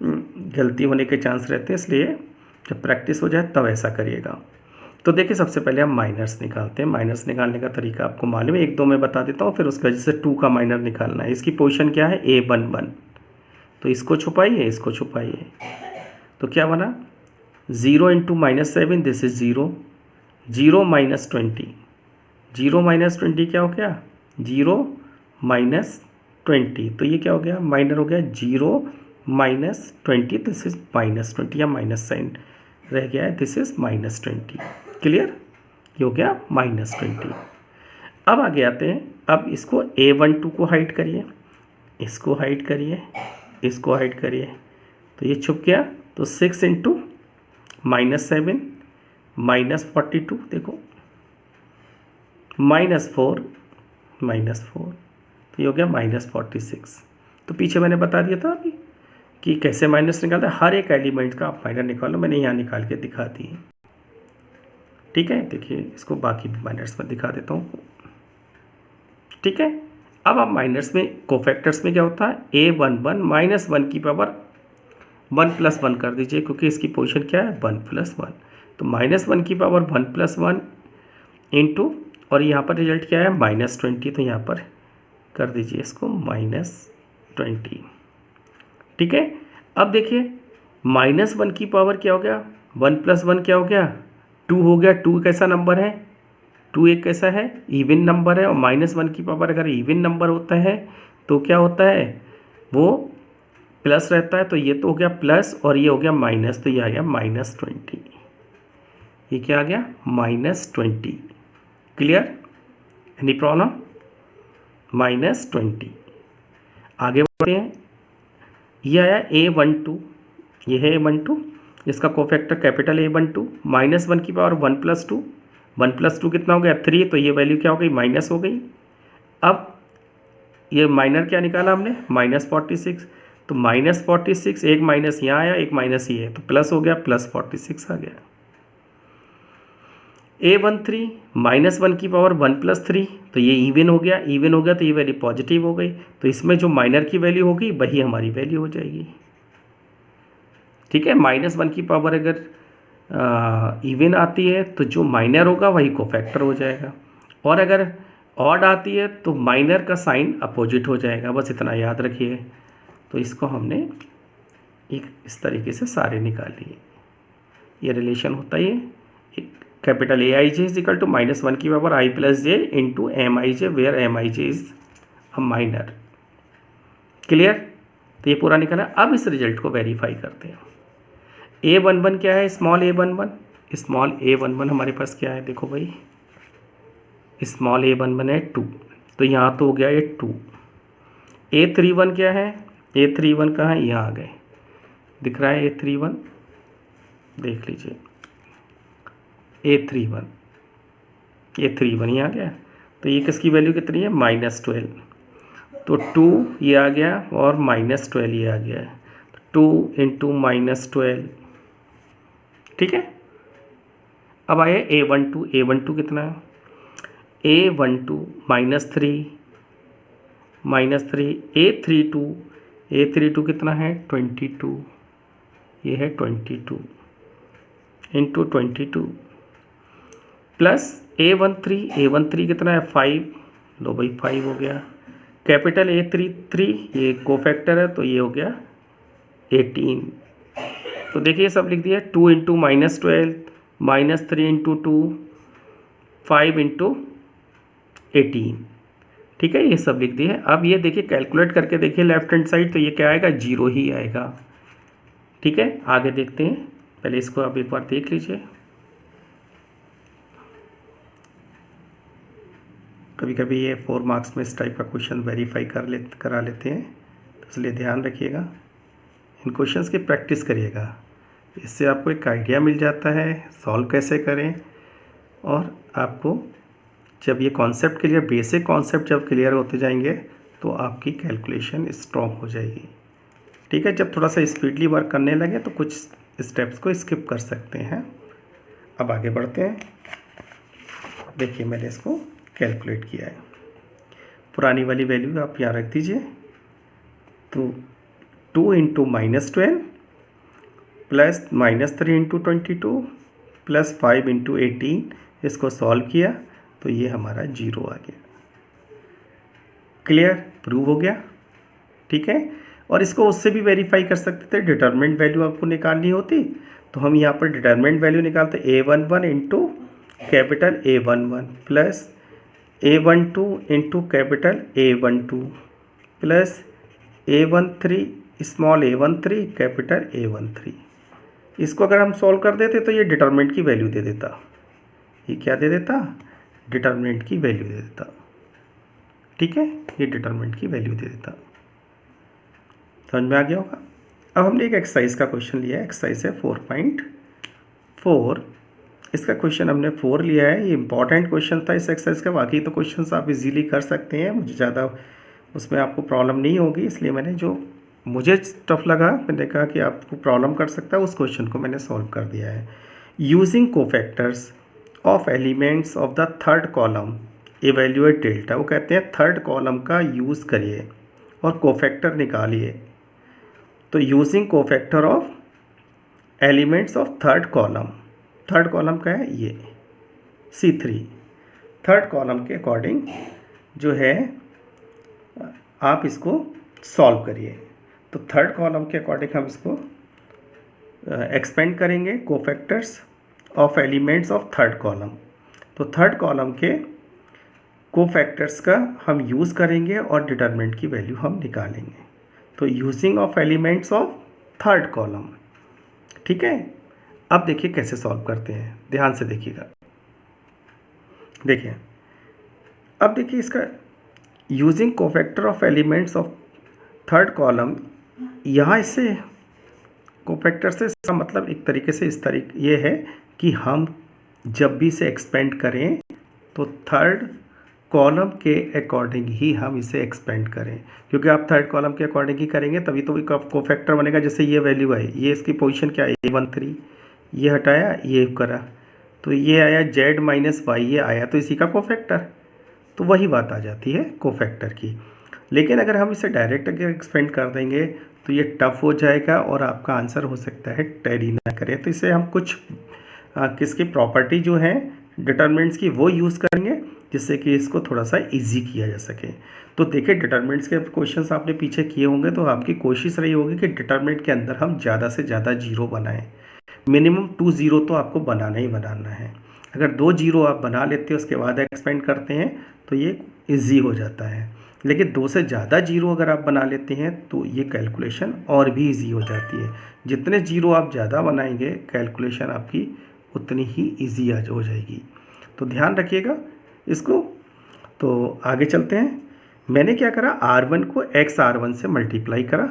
गलती होने के चांस रहते हैं, इसलिए जब प्रैक्टिस हो जाए तब ऐसा करिएगा। तो देखिए सबसे पहले हम माइनर्स निकालते हैं। माइनर्स निकालने का तरीका आपको मालूम है, 1 2 मैं बता देता हूँ, फिर उसके वजह से 2 का माइनर निकालना है। इसकी पोजीशन क्या है A11, तो इसको छुपाइए, इसको छुपाइए, तो क्या बना 0 × -7 दिस इज 0, 0 - 20, 0 - 20 क्या हो गया 0 - 20, तो ये क्या हो गया माइनर हो गया 0 - 20, दिस इज -20 या माइनस साइन रह गया है, दिस इज -20, क्लियर, ये हो गया -20। अब आगे आते हैं, अब इसको A12 को हाइड करिए, इसको हाइड करिए, इसको हाइड करिए, तो ये छुप गया। तो 6 × -7 -42, देखो -4 -4, तो ये हो गया -46। तो पीछे मैंने बता दिया था अभी कि कैसे माइनस निकालते हैं, हर एक एलिमेंट का आप माइनर निकालो, मैंने यहाँ निकाल के दिखा दी, ठीक है। देखिए इसको बाकी भी माइनर्स में दिखा देता हूँ, ठीक है। अब आप माइनर्स में कोफैक्टर्स में क्या होता है A11 -1 की पावर 1 + 1 कर दीजिए, क्योंकि इसकी पोजीशन क्या है 1 + 1, तो -1 की पावर 1 + 1 इंटू, और यहाँ पर रिजल्ट क्या है -20, तो यहाँ पर कर दीजिए इसको -20, ठीक है। अब देखिए -1 की पावर क्या हो गया 1 + 1 क्या हो गया 2 हो गया। 2 कैसा नंबर है, 2 एक कैसा है इवन नंबर है, और -1 की पावर अगर इवन नंबर होता है तो क्या होता है वो प्लस रहता है, तो ये तो हो गया प्लस और ये हो गया माइनस, तो ये आ गया -20, ये क्या आ गया -20, क्लियर, एनी प्रॉब्लम, -20। आगे बढ़ते हैं, ये आया A12, ये है A12 जिसका कोफैक्टर कैपिटल A12, -1 की पावर 1 + 2, 1 + 2 कितना हो गया 3, तो ये वैल्यू क्या हो गई माइनस हो गई। अब ये माइनर क्या निकाला हमने -46, तो -46, एक माइनस यहाँ आया, एक माइनस ये है, तो प्लस हो गया +46 आ गया। A13 -1 की पावर 1 + 3, तो ये इवन हो गया, इवन हो गया तो ये वैल्यू पॉजिटिव हो गई, तो इसमें जो माइनर की वैल्यू होगी वही हमारी वैल्यू हो जाएगी, ठीक है। -1 की पावर अगर इवन आती है तो जो माइनर होगा वही कोफैक्टर हो जाएगा, और अगर ऑड आती है तो माइनर का साइन अपोजिट हो जाएगा, बस इतना याद रखिए। तो इसको हमने एक इस तरीके से सारे निकाल लिए। ये रिलेशन होता है, ये capital A I J is equal to -1 की power I plus J into M I J, where M I J is a minor. Clear? तो ये पूरा निकला। अब इस रिजल्ट को वेरीफाई करते हैं। A11 क्या है? Small a11। स्मॉल a11 हमारे पास क्या है? देखो भाई, स्मॉल a11 है 2, तो यहाँ तो हो गया ये 2। A31 क्या है? A31 कहाँ है? यहाँ आ गए, दिख रहा है A31, देख लीजिए A31 ये आ गया। तो ये किसकी वैल्यू कितनी है? -12। तो 2 ये आ गया और -12 ये आ गया है, 2 इंटू -12। ठीक है। अब आया A12 कितना है? A12 -3 A32 कितना है? 22, ये है 22 इंटू 22 प्लस A13 कितना है? 5, लो भाई 5 हो गया। कैपिटल A33 ये कोफैक्टर है तो ये हो गया 18। तो देखिए सब लिख दिया, 2 इंटू -12 -3 इंटू 2 5 इंटू 18। ठीक है, ये सब लिख दिए। अब ये देखिए कैलकुलेट करके देखिए लेफ्ट हैंड साइड, तो ये क्या आएगा? 0 ही आएगा। ठीक है, आगे देखते हैं। पहले इसको आप एक बार देख लीजिए। कभी कभी ये 4 मार्क्स में इस टाइप का क्वेश्चन वेरीफाई करा लेते हैं, तो इसलिए ध्यान रखिएगा, इन क्वेश्चंस की प्रैक्टिस करिएगा। इससे आपको एक आइडिया मिल जाता है सॉल्व कैसे करें, और आपको जब ये कॉन्सेप्ट क्लियर, बेसिक कॉन्सेप्ट जब क्लियर होते जाएंगे तो आपकी कैलकुलेशन स्ट्रॉन्ग हो जाएगी। ठीक है, जब थोड़ा सा स्पीडली वर्क करने लगे तो कुछ स्टेप्स को स्किप कर सकते हैं। अब आगे बढ़ते हैं। देखिए मैंने इसको कैलकुलेट किया है। पुरानी वाली वैल्यू आप यहाँ रख दीजिए। तो 2 into -12 plus -3 into 22 plus 5 into 18, इसको सॉल्व किया तो ये हमारा 0 आ गया। क्लियर? प्रूव हो गया। ठीक है, और इसको उससे भी वेरीफाई कर सकते थे। डिटरमिनेंट वैल्यू आपको निकालनी होती तो हम यहाँ पर डिटरमिनेंट वैल्यू निकालते A11 into capital A11 plus A12 into capital A12 plus A13 small A13 capital A13। इसको अगर हम सॉल्व कर देते तो ये डिटरमिनेंट की वैल्यू दे देता। ये क्या दे देता? डिटरमिनेंट की वैल्यू दे देता। ठीक है, ये डिटरमिनेंट की वैल्यू दे देता। समझ में आ गया होगा। अब हमने एक एक्सरसाइज का क्वेश्चन लिया है। एक्सरसाइज है 4.4। इसका क्वेश्चन हमने 4 लिया है। ये इंपॉर्टेंट क्वेश्चन था इस एक्सरसाइज का। बाकी तो क्वेश्चन आप इजीली कर सकते हैं, मुझे ज़्यादा उसमें आपको प्रॉब्लम नहीं होगी, इसलिए मैंने जो मुझे टफ लगा, मैंने कहा कि आपको प्रॉब्लम कर सकता है, उस क्वेश्चन को मैंने सॉल्व कर दिया है। Using cofactors of elements of the third column evaluate delta. वो कहते हैं थर्ड कॉलम का यूज़ करिए और कोफैक्टर निकालिए। तो using cofactor of elements of third column का है ये C3। थर्ड कॉलम के अकॉर्डिंग जो है आप इसको सॉल्व करिए। तो थर्ड कॉलम के अकॉर्डिंग हम इसको एक्सपेंड करेंगे, cofactors of elements of third column. तो थर्ड कॉलम के कोफैक्टर्स का हम यूज़ करेंगे और डिटरमिनेंट की वैल्यू हम निकालेंगे। तो using of elements of third column. ठीक है, अब देखिए कैसे सॉल्व करते हैं, ध्यान से देखिएगा। देखिए अब देखिए इसका using cofactor of elements of third column, यहाँ इससे कोफैक्टर से इसका मतलब एक तरीके से इस तरीके ये है कि हम जब भी इसे एक्सपेंड करें तो थर्ड कॉलम के अकॉर्डिंग ही हम इसे एक्सपेंड करें, क्योंकि आप थर्ड कॉलम के अकॉर्डिंग ही करेंगे तभी तो कोफैक्टर बनेगा। जैसे ये वैल्यू है, ये इसकी पोजीशन क्या है A13, ये हटाया ये करा तो ये आया Z माइनस वाई, ये आया तो इसी का कोफैक्टर, तो वही बात आ जाती है कोफैक्टर की। लेकिन अगर हम इसे डायरेक्ट अगर एक्सपेंड कर देंगे तो ये टफ हो जाएगा और आपका आंसर हो सकता है टैली ना करे। तो इसे हम कुछ किसकी प्रॉपर्टी जो है डिटरमिनेंट्स की वो यूज़ करेंगे जिससे कि इसको थोड़ा सा इजी किया जा सके। तो देखिए डिटरमिनेंट्स के क्वेश्चंस आपने पीछे किए होंगे, तो आपकी कोशिश रही होगी कि डिटरमिनेंट के अंदर हम ज़्यादा से ज़्यादा जीरो बनाएं। मिनिमम 2 जीरो तो आपको बनाना ही बनाना है। अगर 2 जीरो आप बना लेते हो उसके बाद एक्सपेंड करते हैं तो ये इजी हो जाता है, लेकिन 2 से ज़्यादा जीरो अगर आप बना लेते हैं तो ये कैलकुलेशन और भी इजी हो जाती है। जितने जीरो आप ज़्यादा बनाएंगे कैलकुलेशन आपकी उतनी ही ईजी हो जाएगी। तो ध्यान रखिएगा इसको। तो आगे चलते हैं। मैंने क्या करा, R1 को XR1 से मल्टीप्लाई करा,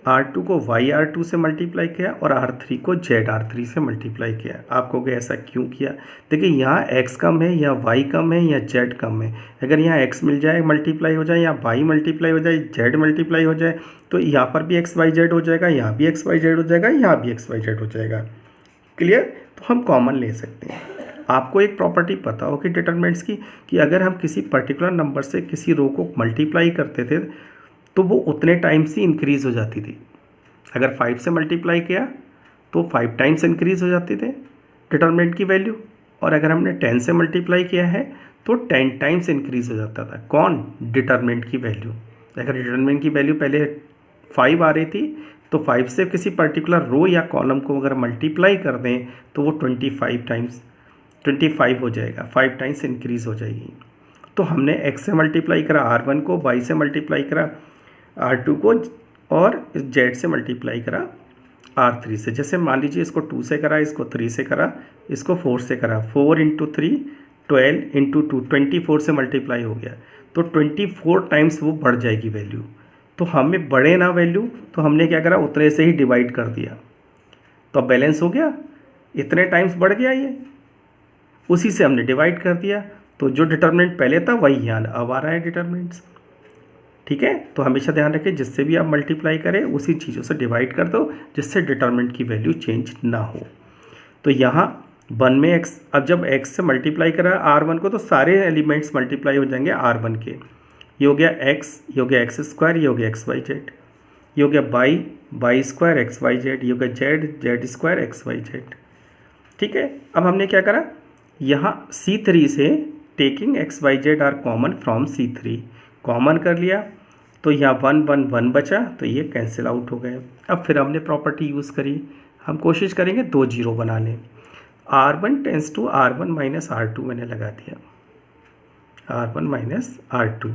R2 को YR2 से मल्टीप्लाई किया और R3 को ZR3 से मल्टीप्लाई किया। आप कहोगे ऐसा क्यों किया? देखिए यहाँ X कम है या Y कम है या Z कम है। अगर यहाँ X मिल जाए मल्टीप्लाई हो जाए, या Y मल्टीप्लाई हो जाए, Z मल्टीप्लाई हो जाए, तो यहाँ पर भी XYZ हो जाएगा, यहाँ भी XYZ हो जाएगा, यहाँ भी XYZ हो जाएगा। क्लियर? तो हम कॉमन ले सकते हैं। आपको एक प्रॉपर्टी पता हो कि डिटरमिनेंट्स की, कि अगर हम किसी पर्टिकुलर नंबर से किसी रो को मल्टीप्लाई करते थे तो वो उतने टाइम्स ही इंक्रीज़ हो जाती थी। अगर 5 से मल्टीप्लाई किया तो 5 टाइम्स इंक्रीज़ हो जाते थे डिटरमिनेंट की वैल्यू, और अगर हमने 10 से मल्टीप्लाई किया है तो 10 टाइम्स इंक्रीज़ हो जाता था। कौन? डिटरमिनेंट की वैल्यू। अगर डिटरमिनेंट की वैल्यू पहले 5 आ रही थी तो 5 से किसी पर्टिकुलर रो या कॉलम को अगर मल्टीप्लाई कर दें तो वो 25 हो जाएगा, 5 टाइम्स इंक्रीज़ हो जाएगी। तो हमने x से मल्टीप्लाई करा R1 को, y से मल्टीप्लाई करा R2 को, और z से मल्टीप्लाई करा R3 से। जैसे मान लीजिए इसको 2 से करा, इसको 3 से करा, इसको 4 से करा, 4 × 3 12 × 2 24 से मल्टीप्लाई हो गया, तो 24 टाइम्स वो बढ़ जाएगी वैल्यू। तो हमें बढ़े ना वैल्यू, तो हमने क्या करा, उतने से ही डिवाइड कर दिया, तो अब बैलेंस हो गया, इतने टाइम्स बढ़ गया ये, उसी से हमने डिवाइड कर दिया। तो जो डिटरमिनेंट पहले था वही यहाँ अब आ रहा है डिटरमिनेंट्स। ठीक है? तो हमेशा ध्यान रखें जिससे भी आप मल्टीप्लाई करें उसी चीज़ों से डिवाइड कर दो, जिससे डिटरमिनेंट की वैल्यू चेंज ना हो। तो यहाँ 1 में x, अब जब x से मल्टीप्लाई करा R1 को तो सारे एलिमेंट्स मल्टीप्लाई हो जाएंगे R1 के। ये हो गया x, ये हो गया x², ये हो गया XYZ, ये हो गया y² XYZ, ये हो गया z² XYZ। ठीक है? अब हमने क्या करा, यहाँ C3 से taking XYZ are common from C3 common कर लिया, तो यहाँ 1 1 1 बचा, तो ये कैंसिल आउट हो गए। अब फिर हमने प्रॉपर्टी यूज़ करी, हम कोशिश करेंगे 2 जीरो बना लें। R1 tense to R1 minus R2 मैंने लगा दिया, R1 माइनस R2,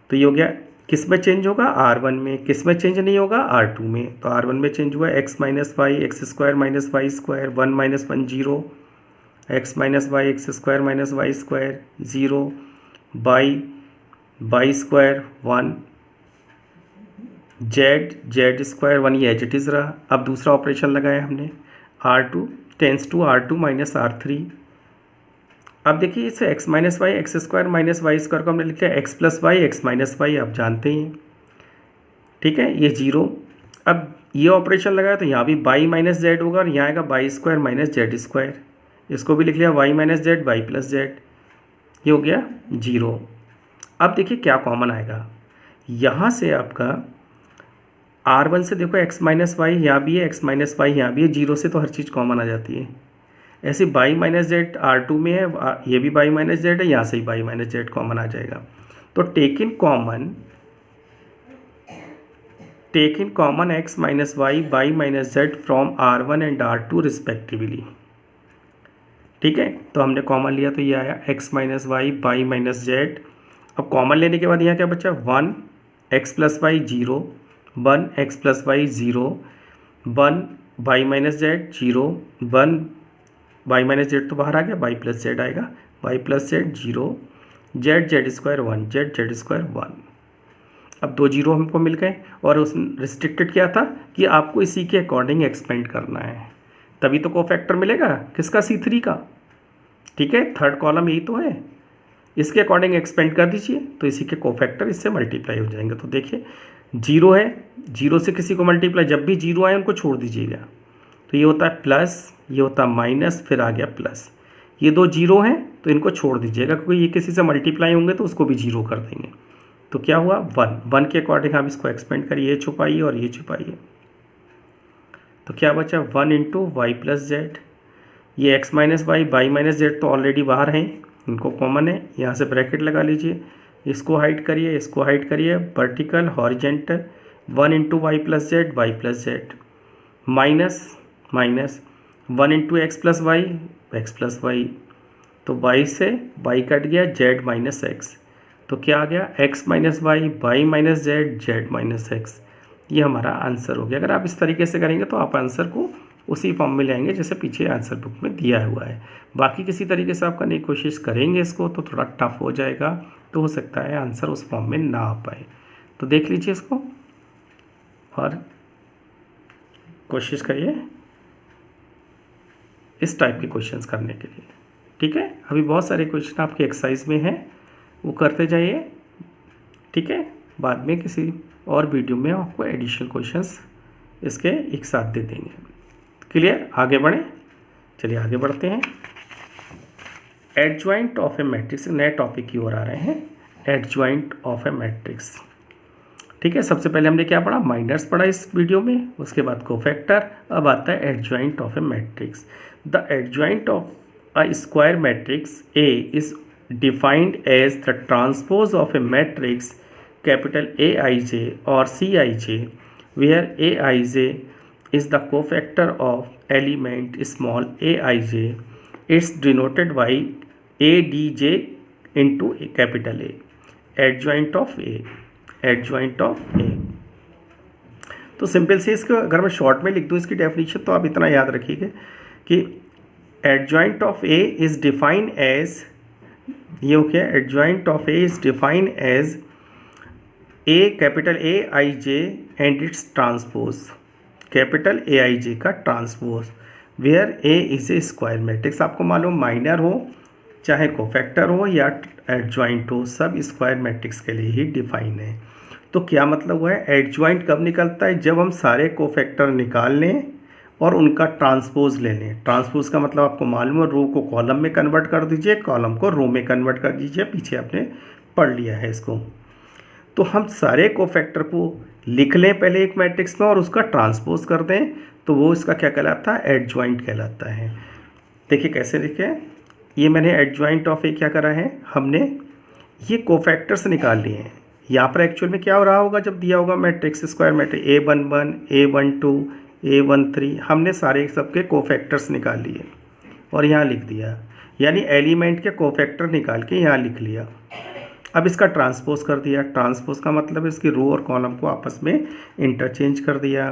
तो ये हो गया। किस में चेंज होगा? R1 में। किस में चेंज नहीं होगा? R2 में। तो R1 में चेंज हुआ x minus Y x² minus Y square, 1 minus 1 0, x minus Y x² minus Y square 0, y² 1, z² 1, ये एज इट इज़ रहा। अब दूसरा ऑपरेशन लगाया हमने, R2 tense to R2 minus R3। अब देखिए इसे x minus Y x² minus Y square को हमने लिखा है x plus Y x minus Y, आप जानते हैं। ठीक है? ये 0। अब ये ऑपरेशन लगाया तो यहाँ भी y माइनस जेड होगा, और यहाँ आएगा y² माइनस z², इसको भी लिख लिया y minus Z y plus Z, ये हो गया 0। अब देखिए क्या कॉमन आएगा, यहाँ से आपका R1 से देखो x माइनस वाई यहाँ भी है, x माइनस वाई यहाँ भी है, 0 से तो हर चीज़ कॉमन आ जाती है। ऐसे y माइनस जेड R2 में है, ये भी y माइनस जेड है, यहाँ से ही y माइनस जेड कॉमन आ जाएगा। तो take in common x minus Y y minus Z from R1 and R2 respectively. ठीक है? तो हमने कॉमन लिया तो ये आया x minus Y y minus Z. अब कॉमन लेने के बाद यहाँ क्या बचा? 1 x plus Y 0, 1 x plus Y 0, 1 y minus Z 0, 1 y minus Z तो बाहर आ गया, y प्लस जेड आएगा, y plus Z 0, z² 1, z² 1। अब 2 जीरो हमको मिल गए, और उस रिस्ट्रिक्टेड क्या था कि आपको इसी के अकॉर्डिंग एक्सपेंड करना है, तभी तो कोफैक्टर मिलेगा। किसका? C3 का। ठीक है? थर्ड कॉलम यही तो है, इसके अकॉर्डिंग एक्सपेंड कर दीजिए, तो इसी के कोफैक्टर इससे मल्टीप्लाई हो जाएंगे। तो देखिए 0 है, 0 से किसी को मल्टीप्लाई, जब भी 0 आए उनको छोड़ दीजिएगा, तो ये होता है प्लस, ये होता है माइनस, फिर आ गया प्लस। ये 2 जीरो हैं तो इनको छोड़ दीजिएगा, क्योंकि ये किसी से मल्टीप्लाई होंगे तो उसको भी 0 कर देंगे। तो क्या हुआ? 1 के अकॉर्डिंग आप इसको एक्सपेंड करिए, ये छुपाइए और ये छुपाइए, तो क्या बचा? 1 × y प्लस जेड। ये x minus Y y minus Z तो ऑलरेडी बाहर हैं, इनको कॉमन है, यहाँ से ब्रैकेट लगा लीजिए, इसको हाइड करिए, इसको हाइड करिए, vertical horizontal 1 into Y plus Z minus minus 1 into X plus Y, तो y से y कट गया, z माइनस एक्स, तो क्या आ गया x minus Y minus Z minus X. ये हमारा आंसर हो गया। अगर आप इस तरीके से करेंगे तो आप आंसर को उसी फॉर्म में ले आएंगे जैसे पीछे आंसर बुक में दिया हुआ है। बाकी किसी तरीके से आप करने की कोशिश करेंगे इसको तो थोड़ा टफ हो जाएगा, तो हो सकता है आंसर उस फॉर्म में ना आ पाए। तो देख लीजिए इसको और कोशिश करिए इस टाइप के क्वेश्चंस करने के लिए। ठीक है, अभी बहुत सारे क्वेश्चन आपके एक्सरसाइज में हैं, वो करते जाइए। ठीक है, बाद में किसी और वीडियो में आपको एडिशनल क्वेश्चंस इसके एक साथ दे देंगे। क्लियर, आगे बढ़ें। चलिए आगे बढ़ते हैं। एडजॉइंट ऑफ ए मैट्रिक्स, नए टॉपिक की ओर आ रहे हैं। Adjoint of a matrix. ठीक है, सबसे पहले हमने क्या पढ़ा, माइनर्स पढ़ा इस वीडियो में, उसके बाद कोफैक्टर, अब आता है adjoint of a matrix. The adjoint of a square matrix A is defined as the transpose of a matrix capital Aij or Cij, where Aij is the cofactor of element small aij. It's denoted by Adj into a capital A. Adjoint of A. Adjoint of A. तो सिंपल से इसको अगर मैं शॉर्ट में लिख दूँ इसकी डेफिनेशन, तो आप इतना याद रखिएगा कि adjoint of A is defined as, ये हो गया, adjoint of A is defined as A capital Aij and its transpose, capital Aij का transpose, where A is a square matrix। आपको मालूम माइनर हो चाहे कोफैक्टर हो या एडजॉइंट हो, सब स्क्वायर मैट्रिक्स के लिए ही डिफाइन है। तो क्या मतलब हुआ है, एडजॉइंट कब निकलता है, जब हम सारे कोफैक्टर निकाल लें और उनका ट्रांसपोज ले लें। ट्रांसपोज का मतलब आपको मालूम है, रो को कॉलम में कन्वर्ट कर दीजिए, कॉलम को रो में कन्वर्ट कर दीजिए, पीछे आपने पढ़ लिया है इसको। तो हम सारे कोफैक्टर को लिख लें पहले एक मैट्रिक्स में और उसका ट्रांसपोज कर दें, तो वो इसका क्या कहलाता है, एडजॉइंट कहलाता है। देखिए कैसे लिखें, ये मैंने एडजॉइंट ऑफ ए क्या करा है, हमने ये कोफैक्टर्स निकाल लिए हैं। यहाँ पर एक्चुअल में क्या हो रहा होगा, जब दिया होगा matrix square matrix A11 A12 A13, हमने सारे सबके कोफैक्टर्स निकाल लिए और यहाँ लिख दिया, यानी एलिमेंट के कोफैक्टर निकाल के यहाँ लिख लिया। अब इसका ट्रांसपोज कर दिया, ट्रांसपोज का मतलब इसकी रो और कॉलम को आपस में इंटरचेंज कर दिया।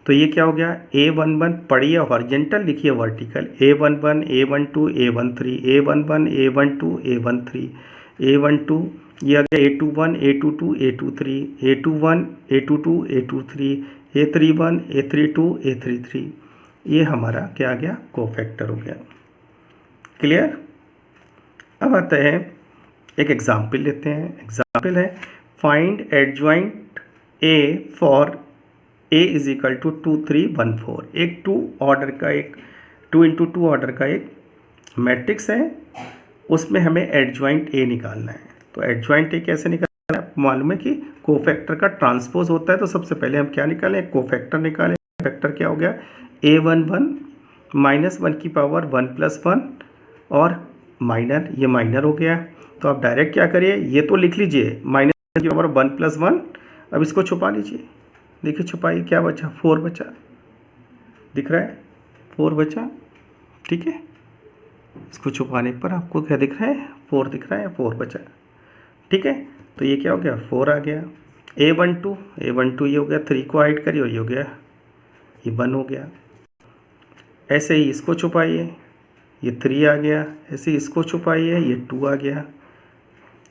तो ये क्या हो गया, A11 पढ़िए हॉरिजेंटल, लिखिए vertical, A11 A12 A13 A11 A12 A13 A12, ये आ गया A21 A22 A23 A21 A22 A23 A31 A32 A33, ये हमारा क्या आ गया, कोफैक्टर हो गया। क्लियर। अब आते हैं एक एग्जाम्पल लेते हैं। एग्जाम्पल है, find adjoint A for A is equal to 2 3 1 4। एक 2 ऑर्डर का, एक 2 इंटू 2 ऑर्डर का एक मैट्रिक्स है, उसमें हमें एडजॉइंट A निकालना है। तो एडजॉइंट A कैसे निकालना है, मालूम है कि कोफैक्टर का ट्रांसपोज होता है। तो सबसे पहले हम क्या निकालें, कोफैक्टर निकालें। कोफैक्टर क्या हो गया, A11 माइनस 1 की पावर 1 प्लस 1 और माइनर, ये माइनर हो गया। तो आप डायरेक्ट क्या करिए, ये तो लिख लीजिए माइनस की पावर 1 प्लस 1, अब इसको छुपा लीजिए। देखिए छुपाइए, क्या बचा, 4 बचा, दिख रहा है 4 बचा। ठीक है, इसको छुपाने पर आपको क्या दिख रहा है, 4 दिख रहा है, 4 बचा। ठीक है, तो ये क्या हो गया, 4 आ गया। A12 ये हो गया, 3 को हाइड करिए और ये हो गया, ये 1 हो गया। ऐसे ही इसको छुपाइए, ये 3 आ गया। ऐसे ही इसको छुपाइए, ये 2 आ गया।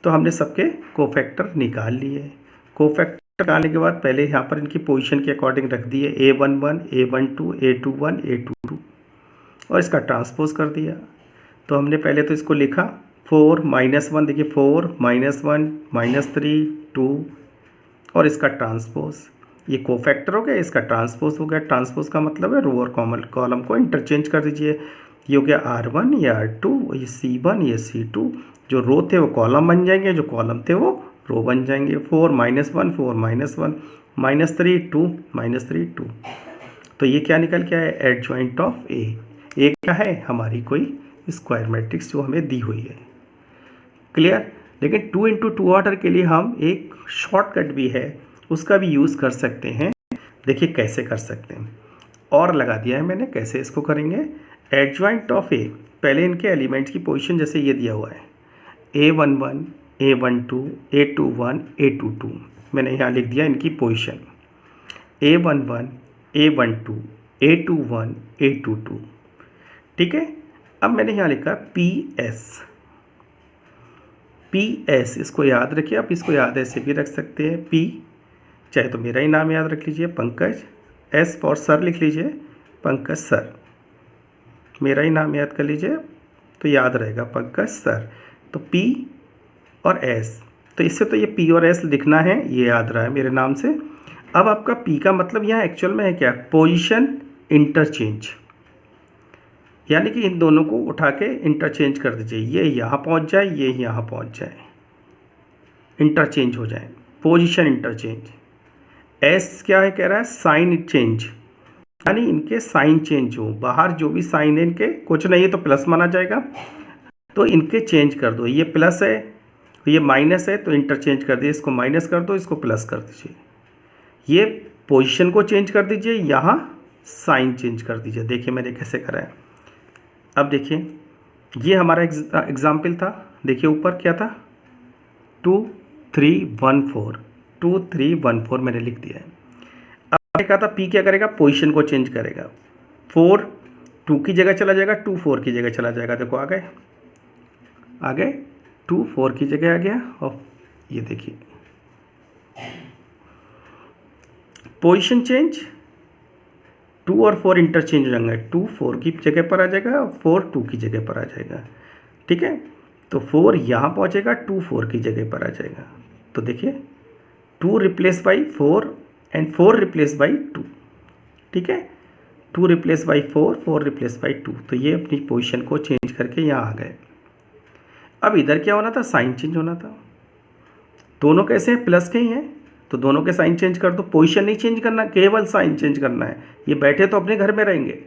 तो हमने सबके कोफैक्टर निकाल लिए। कोफैक्टर निकालने के बाद पहले यहाँ पर इनकी पोजीशन के अकॉर्डिंग रख दिए, A11 A12 A21 A22 और इसका ट्रांसपोज कर दिया। तो हमने पहले तो इसको लिखा 4 माइनस 1, देखिए 4 माइनस 1 माइनस 3 2 और इसका ट्रांसपोज, ये कोफैक्टर हो गया, इसका ट्रांसपोज हो गया। ट्रांसपोज का मतलब है रो और कॉलम को इंटरचेंज कर दीजिए। ये हो गया R1, ये R2, ये C1, ये C2। जो रो थे वो कॉलम बन जाएंगे, जो कॉलम थे वो रो बन जाएंगे। 4 माइनस 1 4 माइनस 1 माइनस 3 2 माइनस 3 2। तो ये क्या निकल के आया, एडजॉइंट ऑफ A। क्या है, हमारी कोई स्क्वायर मैट्रिक्स जो हमें दी हुई है। क्लियर। लेकिन 2 इंटू 2 ऑर्डर के लिए हम एक शॉर्टकट भी है, उसका भी यूज़ कर सकते हैं। देखिए कैसे कर सकते हैं, और लगा दिया है मैंने। कैसे इसको करेंगे, एडजॉइंट ऑफ ए, पहले इनके एलिमेंट्स की पोजीशन जैसे ये दिया हुआ है A11 A12 A21 A22, मैंने यहाँ लिख दिया इनकी position A11 A12 A21 A22, ठीक है। अब मैंने यहाँ लिखा PS, इसको याद रखिए। आप इसको याद ऐसे भी रख सकते हैं, P चाहे तो मेरा ही नाम याद रख लीजिए पंकज, S फॉर सर लिख लीजिए, पंकज सर, मेरा ही नाम याद कर लीजिए तो याद रहेगा पंकज सर। तो P और S, तो इससे तो ये P और S लिखना है, ये याद रहा है मेरे नाम से। अब आपका P का मतलब यहाँ एक्चुअल में है क्या, पोजीशन इंटरचेंज, यानी कि इन दोनों को उठा के इंटरचेंज कर दीजिए, ये यहाँ पहुँच जाए, ये यहाँ पहुँच जाए, इंटरचेंज हो जाए, पोजीशन इंटरचेंज। S क्या है, कह रहा है साइन चेंज, यानी इनके साइन चेंज हो, बाहर जो भी साइन है इनके, कुछ नहीं है तो प्लस माना जाएगा, तो इनके चेंज कर दो। ये प्लस है, ये माइनस है, तो इंटरचेंज कर दिए, इसको माइनस कर दो, इसको प्लस कर दीजिए। ये पोजीशन को चेंज कर दीजिए, यहाँ साइन चेंज कर दीजिए। देखिए मैंने कैसे करा है। अब देखिए ये हमारा एग्जाम्पल था, देखिए ऊपर क्या था 2 3 1 4, 2 3 1 4 मैंने लिख दिया है। अब कहा था P क्या करेगा, पोजीशन को चेंज करेगा, 4 2 की जगह चला जाएगा, 2 4 की जगह चला जाएगा। देखो आ गए 2 4 की जगह आ गया, और ये देखिए पोजीशन चेंज, 2 और 4 इंटरचेंज हो जाएंगे, 2 4 की जगह पर आ जाएगा और 4 2 की जगह पर आ जाएगा, ठीक है। तो 4 यहाँ पहुँचेगा, 2 4 की जगह पर आ जाएगा। तो देखिए 2 replace by 4 and 4 replace by 2, ठीक है, 2 रिप्लेस बाई 4 4 रिप्लेस बाई 2, तो ये अपनी पोजीशन को चेंज करके यहाँ आ गए। अब इधर क्या होना था, साइन चेंज होना था। दोनों कैसे हैं, प्लस के ही हैं, तो दोनों के साइन चेंज कर दो, पोजीशन नहीं चेंज करना, केवल साइन चेंज करना है। ये बैठे तो अपने घर में रहेंगे,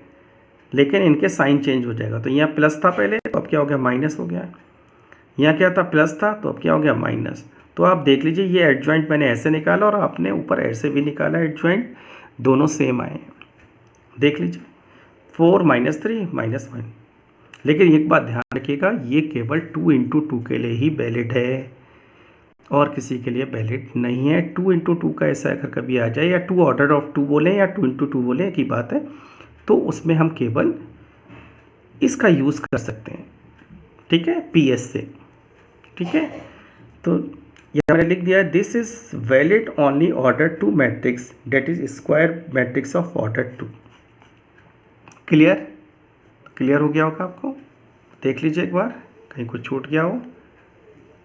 लेकिन इनके साइन चेंज हो जाएगा। तो यहाँ प्लस था पहले, तो अब क्या हो गया, माइनस हो गया। यहाँ क्या था, प्लस था, तो अब क्या हो गया, माइनस। तो आप देख लीजिए ये एडजॉइंट मैंने ऐसे निकाला और आपने ऊपर ऐसे भी निकाला, एडजॉइंट दोनों सेम आए, देख लीजिए 4 -3 -1। लेकिन एक बात ध्यान रखिएगा, ये केवल 2 इंटू 2 के लिए ही वैलिड है और किसी के लिए वैलिड नहीं है। 2 इंटू 2 का ऐसा अगर कभी आ जाए, या 2 ऑर्डर ऑफ 2 बोलें या 2 इंटू 2 बोलें, की बात है, तो उसमें हम केवल इसका यूज़ कर सकते हैं, ठीक है, PS से, ठीक है। तो यहाँ मैंने लिख दिया, this is valid only order 2 matrix, that is square matrix of order 2। Clear हो गया होगा आपको, देख लीजिए एक बार, कहीं कुछ छूट गया हो,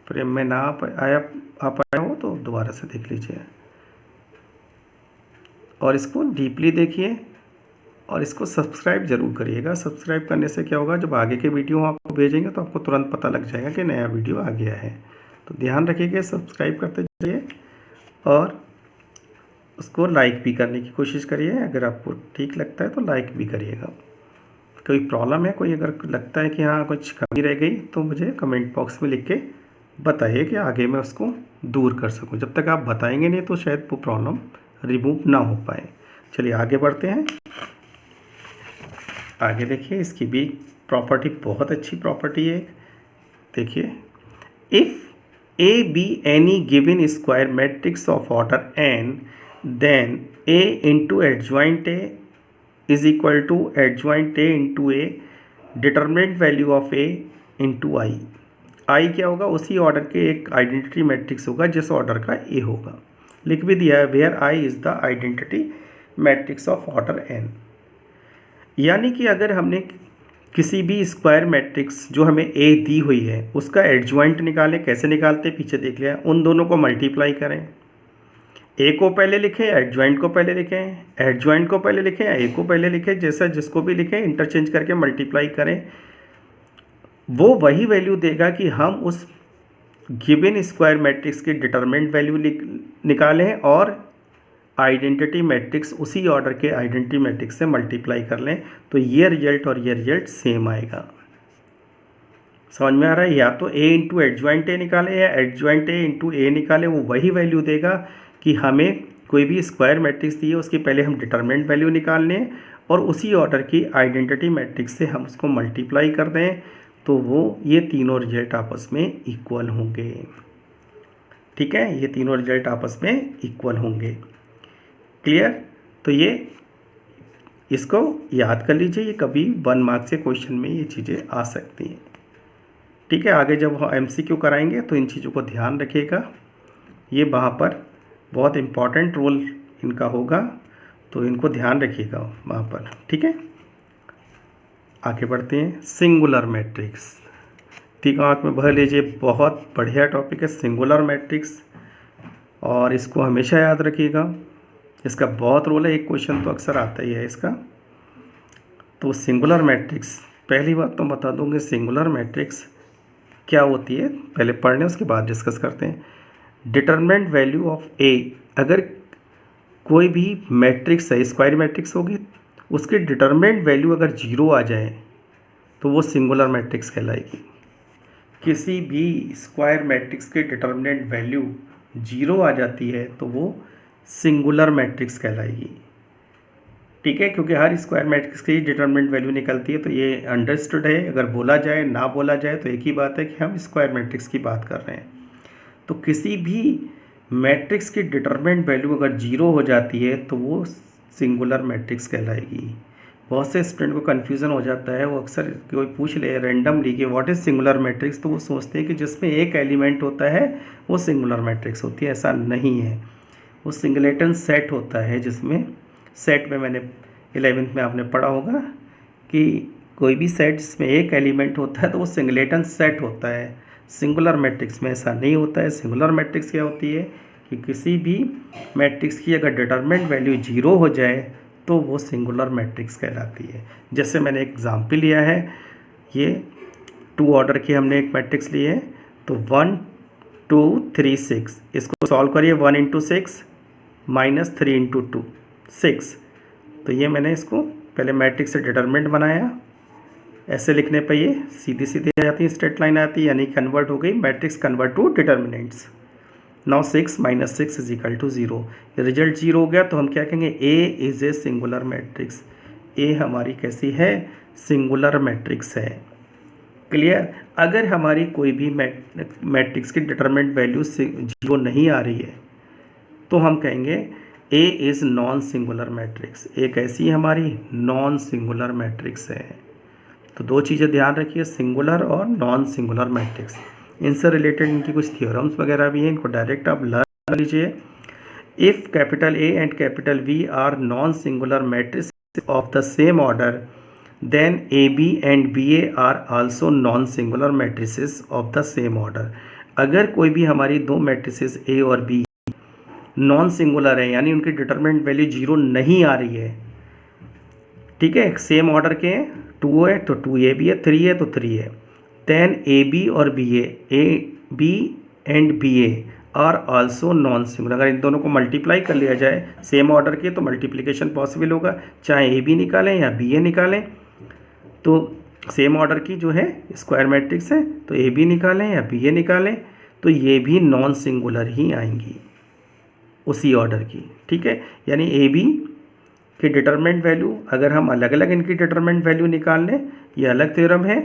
फ्रेम में ना आ पाया हो तो दोबारा से देख लीजिए, और इसको डीपली देखिए, और इसको सब्सक्राइब जरूर करिएगा। सब्सक्राइब करने से क्या होगा, जब आगे के वीडियो हम आपको भेजेंगे तो आपको तुरंत पता लग जाएगा कि नया वीडियो आ गया है। तो ध्यान रखिएगा, सब्सक्राइब करते जाइए और उसको लाइक भी करने की कोशिश करिए। अगर आपको ठीक लगता है तो लाइक भी करिएगा। कोई प्रॉब्लम है, कोई अगर लगता है कि हाँ कुछ कमी रह गई, तो मुझे कमेंट बॉक्स में लिख के बताइए कि आगे मैं उसको दूर कर सकूं। जब तक आप बताएंगे नहीं तो शायद वो प्रॉब्लम रिमूव ना हो पाए। चलिए आगे बढ़ते हैं। आगे देखिए, इसकी भी प्रॉपर्टी बहुत अच्छी प्रॉपर्टी है। देखिए, if A be any given square matrix of order n, then A into adjoint A is equal to adjoint A into A, determinant value of A into I। I क्या होगा, उसी ऑर्डर के एक आइडेंटिटी मैट्रिक्स होगा जिस ऑर्डर का A होगा। लिख भी दिया है, where I is the identity matrix of order n। यानी कि अगर हमने किसी भी स्क्वायर मैट्रिक्स जो हमें A दी हुई है उसका एडजॉइंट निकालें, कैसे निकालते हैं पीछे देख लिया, उन दोनों को मल्टीप्लाई करें। A को पहले लिखें, एडजॉइंट को पहले लिखें, एडजॉइंट को पहले लिखें, A को पहले लिखें, जैसा जिसको भी लिखें इंटरचेंज करके मल्टीप्लाई करें। वो वही वैल्यू देगा कि हम उस गिवन स्क्वायर मैट्रिक्स की डिटरमिनेंट वैल्यू निकालें और आइडेंटिटी मैट्रिक्स उसी ऑर्डर के आइडेंटिटी मैट्रिक्स से मल्टीप्लाई कर लें, तो ये रिजल्ट और ये रिजल्ट सेम आएगा। समझ में आ रहा है? या तो ए इंटू एडजॉइंट ए निकाले या एडजॉइंट ए इंटू ए निकाले, वो वही वैल्यू देगा कि हमें कोई भी स्क्वायर मैट्रिक्स दी है उसकी पहले हम डिटरमिनेंट वैल्यू निकालने हैं और उसी ऑर्डर की आइडेंटिटी मैट्रिक्स से हम उसको मल्टीप्लाई कर दें, तो वो ये तीनों रिजल्ट आपस में इक्वल होंगे। ठीक है, ये तीनों रिजल्ट आपस में इक्वल होंगे। क्लियर? तो ये इसको याद कर लीजिए, ये कभी 1 मार्क से क्वेश्चन में ये चीज़ें आ सकती हैं। ठीक है, आगे जब हम MCQ कराएंगे तो इन चीज़ों को ध्यान रखिएगा, ये वहाँ पर बहुत इम्पॉर्टेंट रोल इनका होगा, तो इनको ध्यान रखिएगा वहाँ पर। ठीक है, आगे बढ़ते हैं। सिंगुलर मैट्रिक्स, ठीक है, आँख में भर लीजिए, बहुत बढ़िया टॉपिक है सिंगुलर मैट्रिक्स, और इसको हमेशा याद रखिएगा, इसका बहुत रोल है, एक क्वेश्चन तो अक्सर आता ही है इसका। तो सिंगुलर मैट्रिक्स, पहली बात तो बता दूंगे सिंगुलर मैट्रिक्स क्या होती है, पहले पढ़ लें उसके बाद डिस्कस करते हैं। डिटरमिनेंट वैल्यू ऑफ ए, अगर कोई भी मैट्रिक्स है, स्क्वायर मैट्रिक्स होगी, उसकी डिटरमिनेंट वैल्यू अगर 0 आ जाए तो वो सिंगुलर मैट्रिक्स कहलाएगी। किसी भी स्क्वायर मैट्रिक्स की डिटरमिनेंट वैल्यू 0 आ जाती है तो वो सिंगुलर मैट्रिक्स कहलाएगी। ठीक है, क्योंकि हर स्क्वायर मैट्रिक्स की डिटरमिनेंट वैल्यू निकलती है, तो ये अंडरस्टूड है, अगर बोला जाए ना बोला जाए तो एक ही बात है कि हम स्क्वायर मैट्रिक्स की बात कर रहे हैं। तो किसी भी मैट्रिक्स की डिटरमिनेंट वैल्यू अगर 0 हो जाती है तो वो सिंगुलर मैट्रिक्स कहलाएगी। बहुत से स्टूडेंट को कन्फ्यूज़न हो जाता है, वो अक्सर कोई पूछ ले रैंडमली कि व्हाट इज़ सिंगुलर मैट्रिक्स, तो वो सोचते हैं कि जिसमें एक एलिमेंट होता है वो सिंगुलर मैट्रिक्स होती है। ऐसा नहीं है, वो सिंगलेटन सेट होता है, जिसमें सेट में मैंने 11th में आपने पढ़ा होगा कि कोई भी सेट जिसमें एक एलिमेंट होता है तो वो सिंगलेटन सेट होता है। सिंगुलर मैट्रिक्स में ऐसा नहीं होता है। सिंगुलर मैट्रिक्स क्या होती है कि किसी भी मैट्रिक्स की अगर डिटरमिनेंट वैल्यू 0 हो जाए तो वो सिंगुलर मैट्रिक्स कहलाती है। जैसे मैंने एक एग्जाम्पल लिया है, ये 2 ऑर्डर की हमने एक मैट्रिक्स ली है, तो 1 2 3 6, इसको सॉल्व करिए। 1 इंटू 6 माइनस 3 इंटू 2 6, तो ये मैंने इसको पहले मैट्रिक्स से डिटरमिनेंट बनाया, ऐसे लिखने पे ये सीधी सीधी आ जाती है, स्ट्रेट लाइन आती है, यानी कन्वर्ट हो गई matrix convert to determinants. Now 6 minus 6 is equal to 0, result 0 हो गया, तो हम क्या कहेंगे, A is a singular matrix. A हमारी कैसी है, सिंगुलर मैट्रिक्स है। क्लियर? अगर हमारी कोई भी मैट्रिक्स की डिटरमिनेंट वैल्यू 0 नहीं आ रही है तो हम कहेंगे A is non singular matrix. एक ऐसी हमारी नॉन सिंगुलर मैट्रिक्स है। तो 2 चीज़ें ध्यान रखिए, सिंगुलर और नॉन सिंगुलर मैट्रिक्स। इनसे रिलेटेड इनकी कुछ थ्योरम्स वगैरह भी हैं, इनको डायरेक्ट आप लर्न कर लीजिए। If capital A and capital V are non singular matrix of the same order, then A B and B A are also non singular matrices of the same order. अगर कोई भी हमारी 2 मैट्रिसेस ए और बी नॉन सिंगुलर है, यानी उनकी डिटरमिनेंट वैल्यू 0 नहीं आ रही है, ठीक है, सेम ऑर्डर के हैं, 2 है तो 2a भी है, 3 है तो 3 है, देन ए बी और A B and B A are also non singular. अगर इन दोनों को मल्टीप्लाई कर लिया जाए सेम ऑर्डर के तो मल्टीप्लिकेशन पॉसिबल होगा, चाहे ए बी निकालें या बी ए निकालें। तो सेम ऑर्डर की जो है स्क्वायर मैट्रिक्स है, तो ए बी निकालें या बी ए निकालें तो ये भी नॉन सिंगुलर ही आएंगी उसी ऑर्डर की। ठीक है, यानी ए बी की डिटरमिनेंट वैल्यू अगर हम अलग अलग इनकी डिटरमिनेंट वैल्यू निकाल लें, ये अलग थ्योरम है,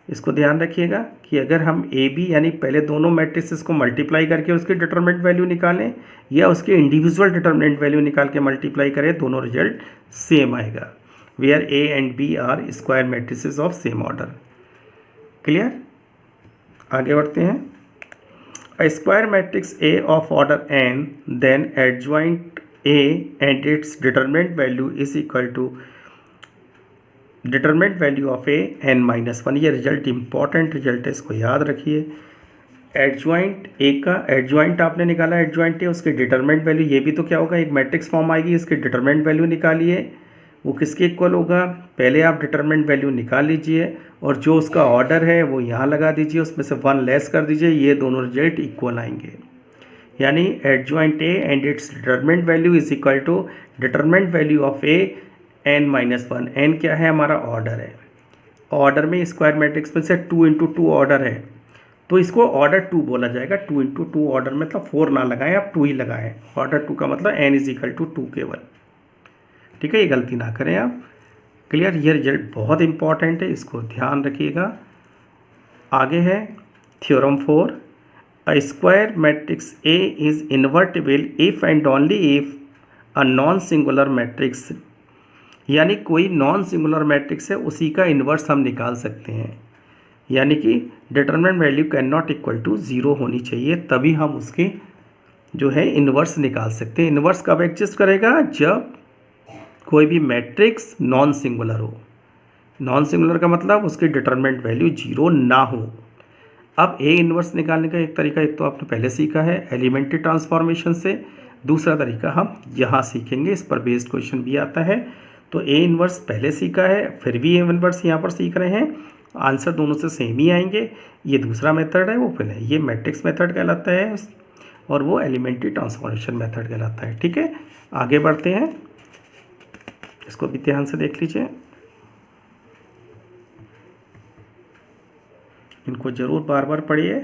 इसको ध्यान रखिएगा कि अगर हम ए बी यानी पहले दोनों मैट्रिसेस को मल्टीप्लाई करके उसकी डिटरमिनेंट वैल्यू निकालें या उसके इंडिविजुअल डिटरमिनेंट वैल्यू निकाल के मल्टीप्लाई करें, दोनों रिजल्ट सेम आएगा। Where A and B are square matrices of same order. Clear? आगे बढ़ते हैं। A square matrix A of order n, then adjoint A and its determinant value is equal to determinant value of A n minus 1। ये रिजल्ट इंपॉर्टेंट रिजल्ट है, इसको याद रखिए। एडजॉइंट ए का एडजॉइंट आपने निकाला, एडजॉइंट ए, उसकी डिटरमिनेंट वैल्यू, ये भी तो क्या होगा, एक मैट्रिक्स फॉर्म आएगी, इसकी डिटरमिनेंट वैल्यू निकालिए, वो किसके इक्वल होगा, पहले आप डिटरमिनेंट वैल्यू निकाल लीजिए और जो उसका ऑर्डर है वो यहाँ लगा दीजिए, उसमें से 1 लेस कर दीजिए, ये दोनों रिजल्ट इक्वल आएंगे। यानी adjoint A and its determinant value is equal to determinant value of A n-1। n क्या है, हमारा ऑर्डर है, ऑर्डर में स्क्वायर मैट्रिक्स में से 2 इंटू 2 ऑर्डर है तो इसको ऑर्डर 2 बोला जाएगा। 2 इंटू 2 ऑर्डर मतलब 4 ना लगाएं, आप 2 ही लगाएं। ऑर्डर 2 का मतलब n इज इक्वल टू 2 केवल। ठीक है, ये गलती ना करें आप। क्लियर, ये रिजल्ट बहुत इंपॉर्टेंट है, इसको ध्यान रखिएगा। आगे है theorem 4, a square matrix A is invertible if and only if a non singular matrix, यानी कोई नॉन सिंगुलर मैट्रिक्स है उसी का इन्वर्स हम निकाल सकते हैं, यानी कि determinant value can not equal to 0 होनी चाहिए, तभी हम उसकी जो है इन्वर्स निकाल सकते हैं। इन्वर्स कब एग्जिस्ट करेगा? जब कोई भी मैट्रिक्स नॉन सिंगुलर हो। नॉन सिंगुलर का मतलब उसकी डिटरमिनेंट वैल्यू 0 ना हो। अब ए इन्वर्स निकालने का एक तरीका, एक तो आपने पहले सीखा है एलिमेंट्री ट्रांसफॉर्मेशन से, दूसरा तरीका हम यहाँ सीखेंगे, इस पर बेस्ड क्वेश्चन भी आता है। तो ए इन्वर्स पहले सीखा है, फिर भी ए इन्वर्स यहाँ पर सीख रहे हैं, आंसर दोनों से सेम ही आएंगे। ये दूसरा मेथड है, वो पहले ये मैट्रिक्स मेथड कहलाता है और वो एलिमेंट्री ट्रांसफॉर्मेशन मेथड कहलाता है। ठीक है, आगे बढ़ते हैं, इसको भी ध्यान से देख लीजिए, इनको ज़रूर बार बार पढ़िए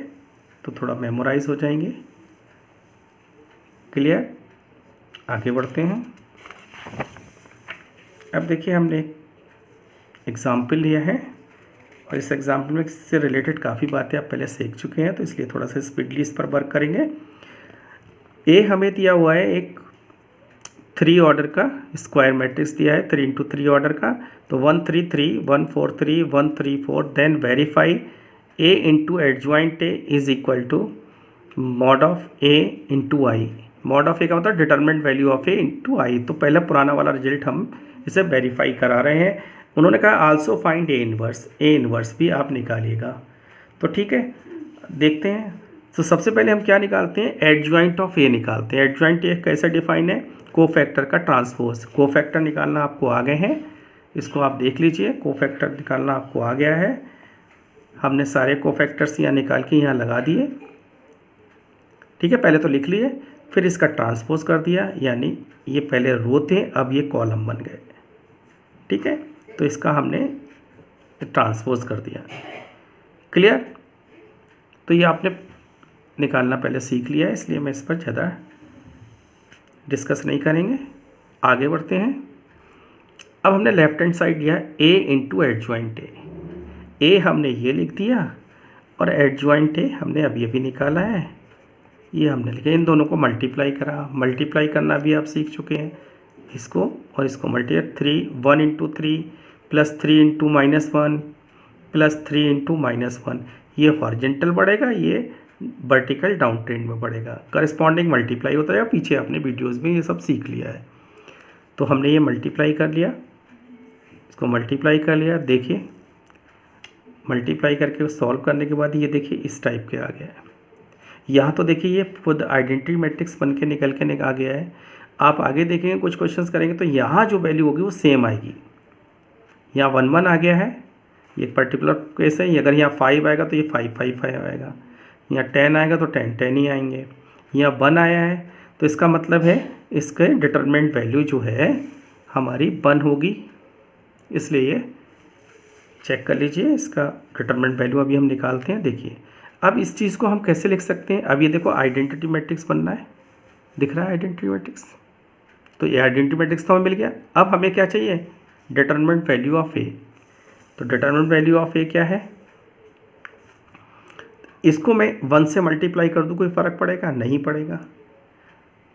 तो थोड़ा मेमोराइज हो जाएंगे। क्लियर, आगे बढ़ते हैं। अब देखिए हमने एग्जाम्पल लिया है और इस एग्जाम्पल में इससे रिलेटेड काफ़ी बातें आप पहले सीख चुके हैं, तो इसलिए थोड़ा सा स्पीडली इस पर वर्क करेंगे। ए हमें दिया हुआ है एक 3 ऑर्डर का स्क्वायर मैट्रिक्स दिया है, 3 इंटू 3 ऑर्डर का, तो 1 3 3 1 4 3 1 3 4, then verify A into adjoint A is equal to mod of A into I. Mod of A का मतलब determinant value of A into I. तो पहले पुराना वाला रिजल्ट हम इसे वेरीफाई करा रहे हैं। उन्होंने कहा also find A inverse, A inverse भी आप निकालिएगा। तो ठीक है, देखते हैं। तो सबसे पहले हम क्या निकालते हैं? एडजॉइंट ऑफ ए निकालते हैं। एडजॉइंट ए कैसे डिफाइन है? कोफैक्टर का ट्रांसपोज। कोफैक्टर निकालना आपको आ गए हैं, इसको आप देख लीजिए, कोफैक्टर निकालना आपको आ गया है। हमने सारे कोफैक्टर्स यहाँ निकाल के यहाँ लगा दिए। ठीक है, पहले तो लिख लिए, फिर इसका ट्रांसपोज कर दिया, यानी ये पहले रो थे अब ये कॉलम बन गए। ठीक है, तो इसका हमने ट्रांसपोज कर दिया। क्लियर, तो ये आपने निकालना पहले सीख लिया है, इसलिए मैं इस पर ज़्यादा डिस्कस नहीं करेंगे, आगे बढ़ते हैं। अब हमने लेफ्ट हैंड साइड लिया ए इंटू एडजॉइंट ए। ए हमने ये लिख दिया और एडजॉइंट ए हमने अभी अभी निकाला है, ये हमने लिखा। इन दोनों को मल्टीप्लाई करा, मल्टीप्लाई करना भी आप सीख चुके हैं, इसको और इसको multiply 1 into 3 plus 3 into -1 plus 3 into -1, ये हॉरिजेंटल बढ़ेगा, ये वर्टिकल डाउन ट्रेंड में बढ़ेगा, करस्पॉन्डिंग मल्टीप्लाई होता है। पीछे आपने वीडियोस में ये सब सीख लिया है। तो हमने ये मल्टीप्लाई कर लिया, इसको मल्टीप्लाई कर लिया। देखिए मल्टीप्लाई करके सॉल्व करने के बाद ये देखिए इस टाइप के आ गया है। यहाँ तो देखिए ये खुद आइडेंटिटी मैट्रिक्स बन के निकल के आ गया है। आप आगे देखेंगे कुछ क्वेश्चंस करेंगे तो यहाँ जो वैल्यू होगी वो सेम आएगी। यहाँ 1 1 आ गया है, ये पर्टिकुलर केस है। अगर यहाँ 5 आएगा तो ये 5 5 5 आएगा, यहाँ 10 आएगा तो 10 10 ही आएंगे। यहाँ 1 आया है तो इसका मतलब है इसके डिटरमिनेंट वैल्यू जो है हमारी 1 होगी, इसलिए ये चेक कर लीजिए। इसका डिटरमिनेंट वैल्यू अभी हम निकालते हैं। देखिए अब इस चीज़ को हम कैसे लिख सकते हैं? अब ये देखो आइडेंटिटी मैट्रिक्स बनना है, दिख रहा है आइडेंटिटी मैट्रिक्स, तो ये आइडेंटिटी मैट्रिक्स तो हमें मिल गया। अब हमें क्या चाहिए? डिटरमिनेंट वैल्यू ऑफ ए। तो डिटरमिनेंट वैल्यू ऑफ ए क्या है? इसको मैं 1 से मल्टीप्लाई कर दूँ, कोई फ़र्क पड़ेगा? नहीं पड़ेगा।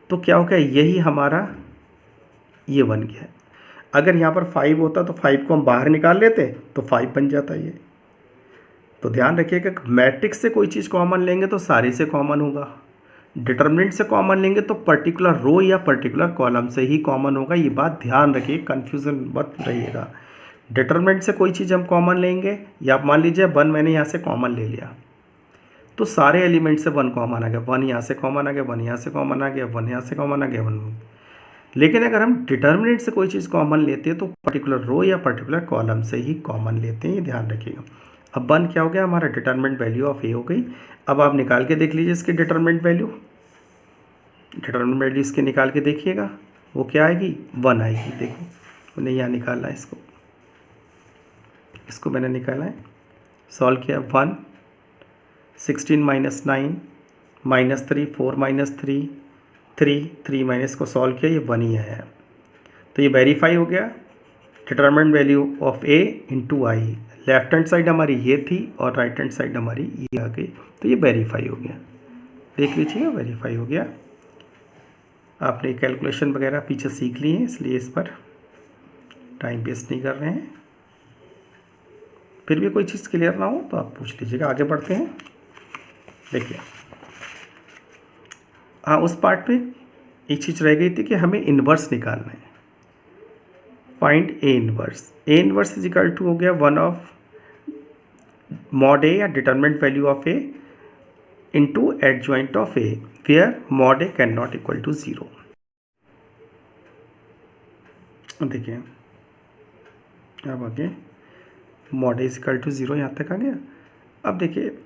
तो क्या हो गया? यही हमारा ये बन गया। अगर यहाँ पर 5 होता तो 5 को हम बाहर निकाल लेते तो 5 बन जाता ये। तो ध्यान रखिएगा मैट्रिक्स से कोई चीज़ कॉमन लेंगे तो सारी से कॉमन होगा, डिटरमिनेंट से कॉमन लेंगे तो पर्टिकुलर रो या पर्टिकुलर कॉलम से ही कॉमन होगा। ये बात ध्यान रखिए, कन्फ्यूज़न मत रहिएगा। डिटरमिनेंट से कोई चीज़ हम कॉमन लेंगे, या मान लीजिए 1 मैंने यहाँ से कॉमन ले लिया तो सारे एलिमेंट से 1 कॉमन आ गया, 1 यहाँ से कॉमन आ गया, 1 यहाँ से कॉमन आ गया, 1 यहाँ से कॉमन आ गया, 1। लेकिन अगर हम डिटरमिनेंट से कोई चीज़ कॉमन लेते हैं तो पर्टिकुलर रो या पर्टिकुलर कॉलम से ही कॉमन लेते हैं, ये ध्यान रखिएगा। अब 1 क्या हो गया? हमारा डिटरमिनेंट वैल्यू ऑफ ए हो गई। अब आप निकाल के देख लीजिए इसकी डिटरमिनेंट वैल्यू। डिटरमिनेंट वैल्यू इसके निकाल के देखिएगा, वो क्या आएगी? 1 आएगी। देखो मैंने यहाँ निकाला इसको, इसको मैंने निकाला है, सॉल्व किया। 1 16 माइनस 9 माइनस 3 4 माइनस 3 3 3 माइनस को सॉल्व किया, ये 1 ही आया। तो ये वेरीफाई हो गया। Determinant value of A into I, left hand side हमारी ये थी और राइट हैंड साइड हमारी ये आ गई, तो ये वेरीफाई हो गया। देख लीजिए वेरीफाई हो गया। आपने कैलकुलेशन वगैरह पीछे सीख ली है, इसलिए इस पर टाइम वेस्ट नहीं कर रहे हैं। फिर भी कोई चीज़ क्लियर ना हो तो आप पूछ लीजिएगा। आगे बढ़ते हैं। देखिए हाँ, उस पार्ट में एक चीज़ रह गई थी कि हमें इन्वर्स निकालना है। Find A inverse. A inverse is equal to हो गया 1 ऑफ मॉड ए या determinant value of A into adjoint of A where mod A can not equal to 0। देखिए अब आगे mod A is equal to 0 यहाँ तक आ गया। अब देखिए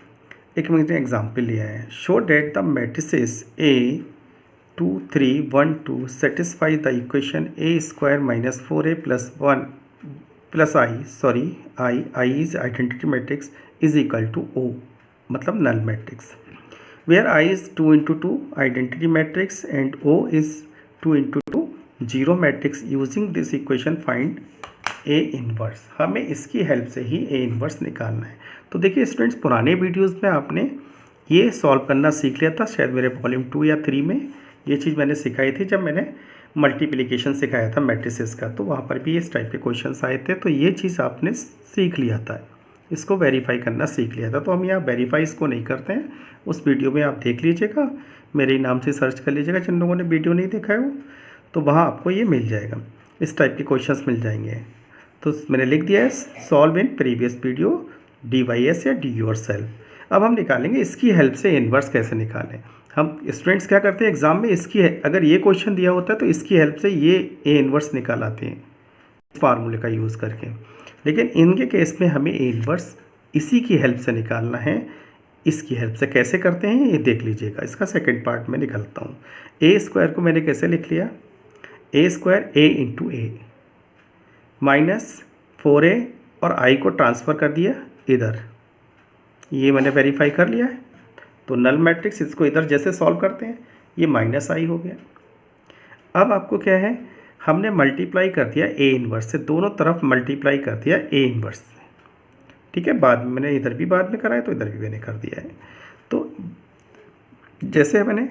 एक मैंने एग्जाम्पल लिया है। Show that the matrices A 2 3 1 2 satisfy the equation A square minus 4a plus 1 plus I is identity matrix is equal to O, मतलब null matrix, where I is 2 into 2 identity matrix and O is 2 into 2 zero matrix. Using this equation find A inverse. हमें इसकी हेल्प से ही ए इन्वर्स निकालना है। तो देखिए स्टूडेंट्स, पुराने वीडियोस में आपने ये सॉल्व करना सीख लिया था, शायद मेरे वॉल्यूम 2 या 3 में ये चीज़ मैंने सिखाई थी जब मैंने मल्टीप्लिकेशन सिखाया था मैट्रिसेस का, तो वहाँ पर भी इस टाइप के क्वेश्चंस आए थे। तो ये चीज़ आपने सीख लिया था, इसको वेरीफाई करना सीख लिया था। तो हम यहाँ वेरीफाई इसको नहीं करते हैं, उस वीडियो में आप देख लीजिएगा, मेरे नाम से सर्च कर लीजिएगा। जिन लोगों ने वीडियो नहीं देखा है वो, तो वहाँ आपको ये मिल जाएगा, इस टाइप के क्वेश्चंस मिल जाएंगे। तो मैंने लिख दिया है solve in previous video DYS या डी योर सेल्फ। अब हम निकालेंगे इसकी हेल्प से इन्वर्स कैसे निकालें। हम स्टूडेंट्स क्या करते हैं एग्जाम में, इसकी अगर ये क्वेश्चन दिया होता है तो इसकी हेल्प से ये ए इन्वर्स निकाल आते हैं फार्मूले का यूज़ करके। लेकिन इनके केस में हमें ए इन्वर्स इसी की हेल्प से निकालना है। इसकी हेल्प से कैसे करते हैं ये देख लीजिएगा। इसका सेकेंड पार्ट में निकालता हूँ। ए स्क्वायर को मैंने कैसे लिख लिया, ए स्क्वायर ए इंटू ए माइनस 4a और आई को ट्रांसफ़र कर दिया इधर, ये मैंने वेरीफाई कर लिया है। तो नल मैट्रिक्स, इसको इधर जैसे सॉल्व करते हैं ये माइनस आई हो गया। अब आपको क्या है, हमने मल्टीप्लाई कर दिया ए इन्वर्स से, दोनों तरफ मल्टीप्लाई कर दिया ए इन्वर्स से, ठीक है। बाद में मैंने इधर भी बाद में करा है तो इधर भी मैंने कर दिया है। तो जैसे मैंने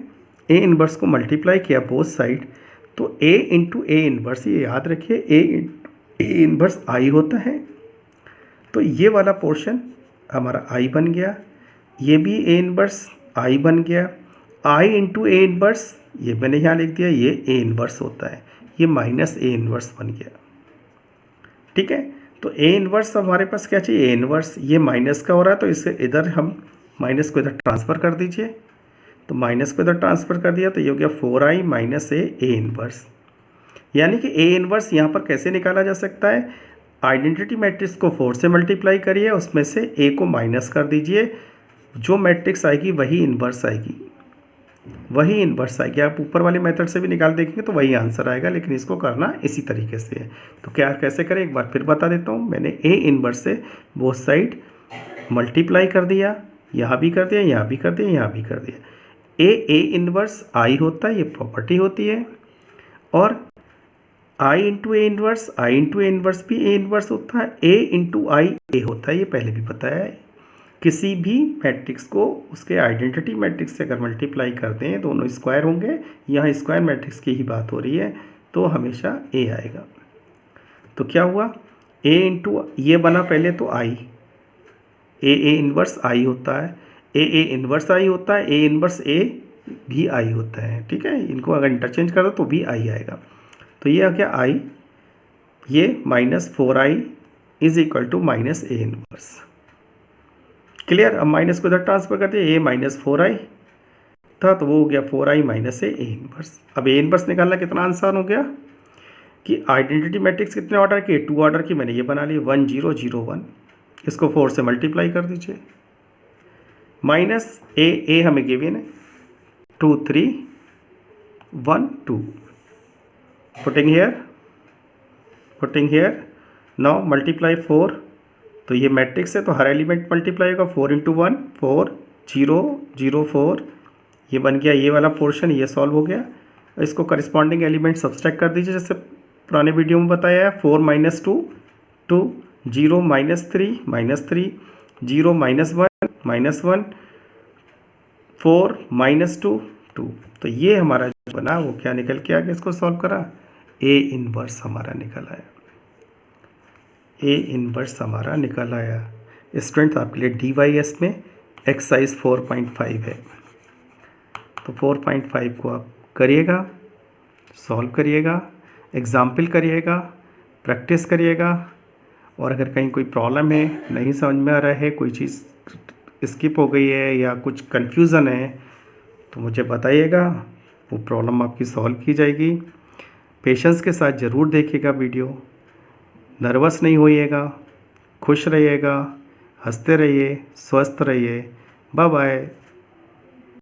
ए इन्वर्स को मल्टीप्लाई किया बोथ साइड, तो ए इंटू ए इन्वर्स, ये याद रखिए ए इन्वर्स आई होता है। तो ये वाला पोर्शन हमारा आई बन गया, ये भी ए इन्वर्स आई बन गया। आई इंटू ए इन्वर्स, ये मैंने यहाँ लिख दिया, ये ए इन्वर्स होता है, ये माइनस ए इन्वर्स बन गया, ठीक है। तो ए इन्वर्स हमारे पास क्या चाहिए, ए इन्वर्स, ये माइनस का हो रहा है तो इसे इधर हम माइनस को इधर ट्रांसफ़र कर दीजिए। तो माइनस को इधर ट्रांसफ़र कर दिया तो ये हो गया 4i माइनस ए इन्वर्स। यानी कि ए इन्वर्स यहाँ पर कैसे निकाला जा सकता है, आइडेंटिटी मैट्रिक्स को 4 से मल्टीप्लाई करिए, उसमें से ए को माइनस कर दीजिए, जो मैट्रिक्स आएगी वही इन्वर्स आएगी, वही इन्वर्स आएगी। आप ऊपर वाले मेथड से भी निकाल देखेंगे तो वही आंसर आएगा, लेकिन इसको करना इसी तरीके से है। तो क्या कैसे करें एक बार फिर बता देता हूँ। मैंने ए इन्वर्स से बोथ साइड मल्टीप्लाई कर दिया, यहाँ भी कर दिया, यहाँ भी कर दिया, यहाँ भी कर दिया। ए इन्वर्स आई होता है, ये प्रॉपर्टी होती है, और आई into A inverse, I into A inverse भी ए इन्वर्स होता है, ए इंटू आई ए होता है, ये पहले भी बताया है। किसी भी मैट्रिक्स को उसके आइडेंटिटी मैट्रिक्स से अगर मल्टीप्लाई करते हैं दोनों स्क्वायर होंगे, यहाँ स्क्वायर मैट्रिक्स की ही बात हो रही है, तो हमेशा ए आएगा। तो क्या हुआ, ए इंटू ये बना पहले तो आई, ए इन्वर्स आई होता है, ए इन्वर्स आई होता है, ए इन्वर्स ए भी आई होता है, ठीक है। इनको अगर इंटरचेंज कर दो तो भी आई आएगा। तो ये आ गया आई, ये minus 4i is equal to minus A inverse. Clear. अब माइनस को इधर ट्रांसफर कर दिया, ए माइनस 4i था तो वो हो गया 4i माइनस ए इन्वर्स। अब ए इन्वर्स निकालना कितना आसान हो गया कि आइडेंटिटी मैट्रिक्स कितने ऑर्डर की, 2 ऑर्डर की, मैंने ये बना ली 1 0 0 1, इसको 4 से मल्टीप्लाई कर दीजिए, माइनस ए हमें गिवन है 2 3 1 2, putting here, now multiply 4 तो ये मैट्रिक्स है तो हर एलिमेंट मल्टीप्लाई होगा, 4 इंटू 1 4 0 0 4, ये बन गया ये वाला पोर्शन, ये सॉल्व हो गया। इसको करस्पॉन्डिंग एलिमेंट सब्सट्रैक्ट कर दीजिए जैसे पुराने वीडियो में बताया है। 4 माइनस 2 2, 0 माइनस 3 0 माइनस 1 4 माइनस 2 2। तो ये हमारा जो बना वो क्या निकल के आ गया, इसको सॉल्व करा, ए इनवर्स हमारा निकल आया, ए इनवर्स हमारा निकल आया। स्टूडेंट आपके लिए DYS में एक्सरसाइज 4.5 है, तो 4.5 को आप करिएगा, सॉल्व करिएगा, एग्जाम्पल करिएगा, प्रैक्टिस करिएगा। और अगर कहीं कोई प्रॉब्लम है, नहीं समझ में आ रहा है, कोई चीज़ स्किप हो गई है या कुछ कन्फ्यूज़न है तो मुझे बताइएगा, वो प्रॉब्लम आपकी सॉल्व की जाएगी। पेशेंस के साथ ज़रूर देखिएगा वीडियो, नर्वस नहीं होइएगा, खुश रहिएगा, हंसते रहिए, स्वस्थ रहिए। Bye bye.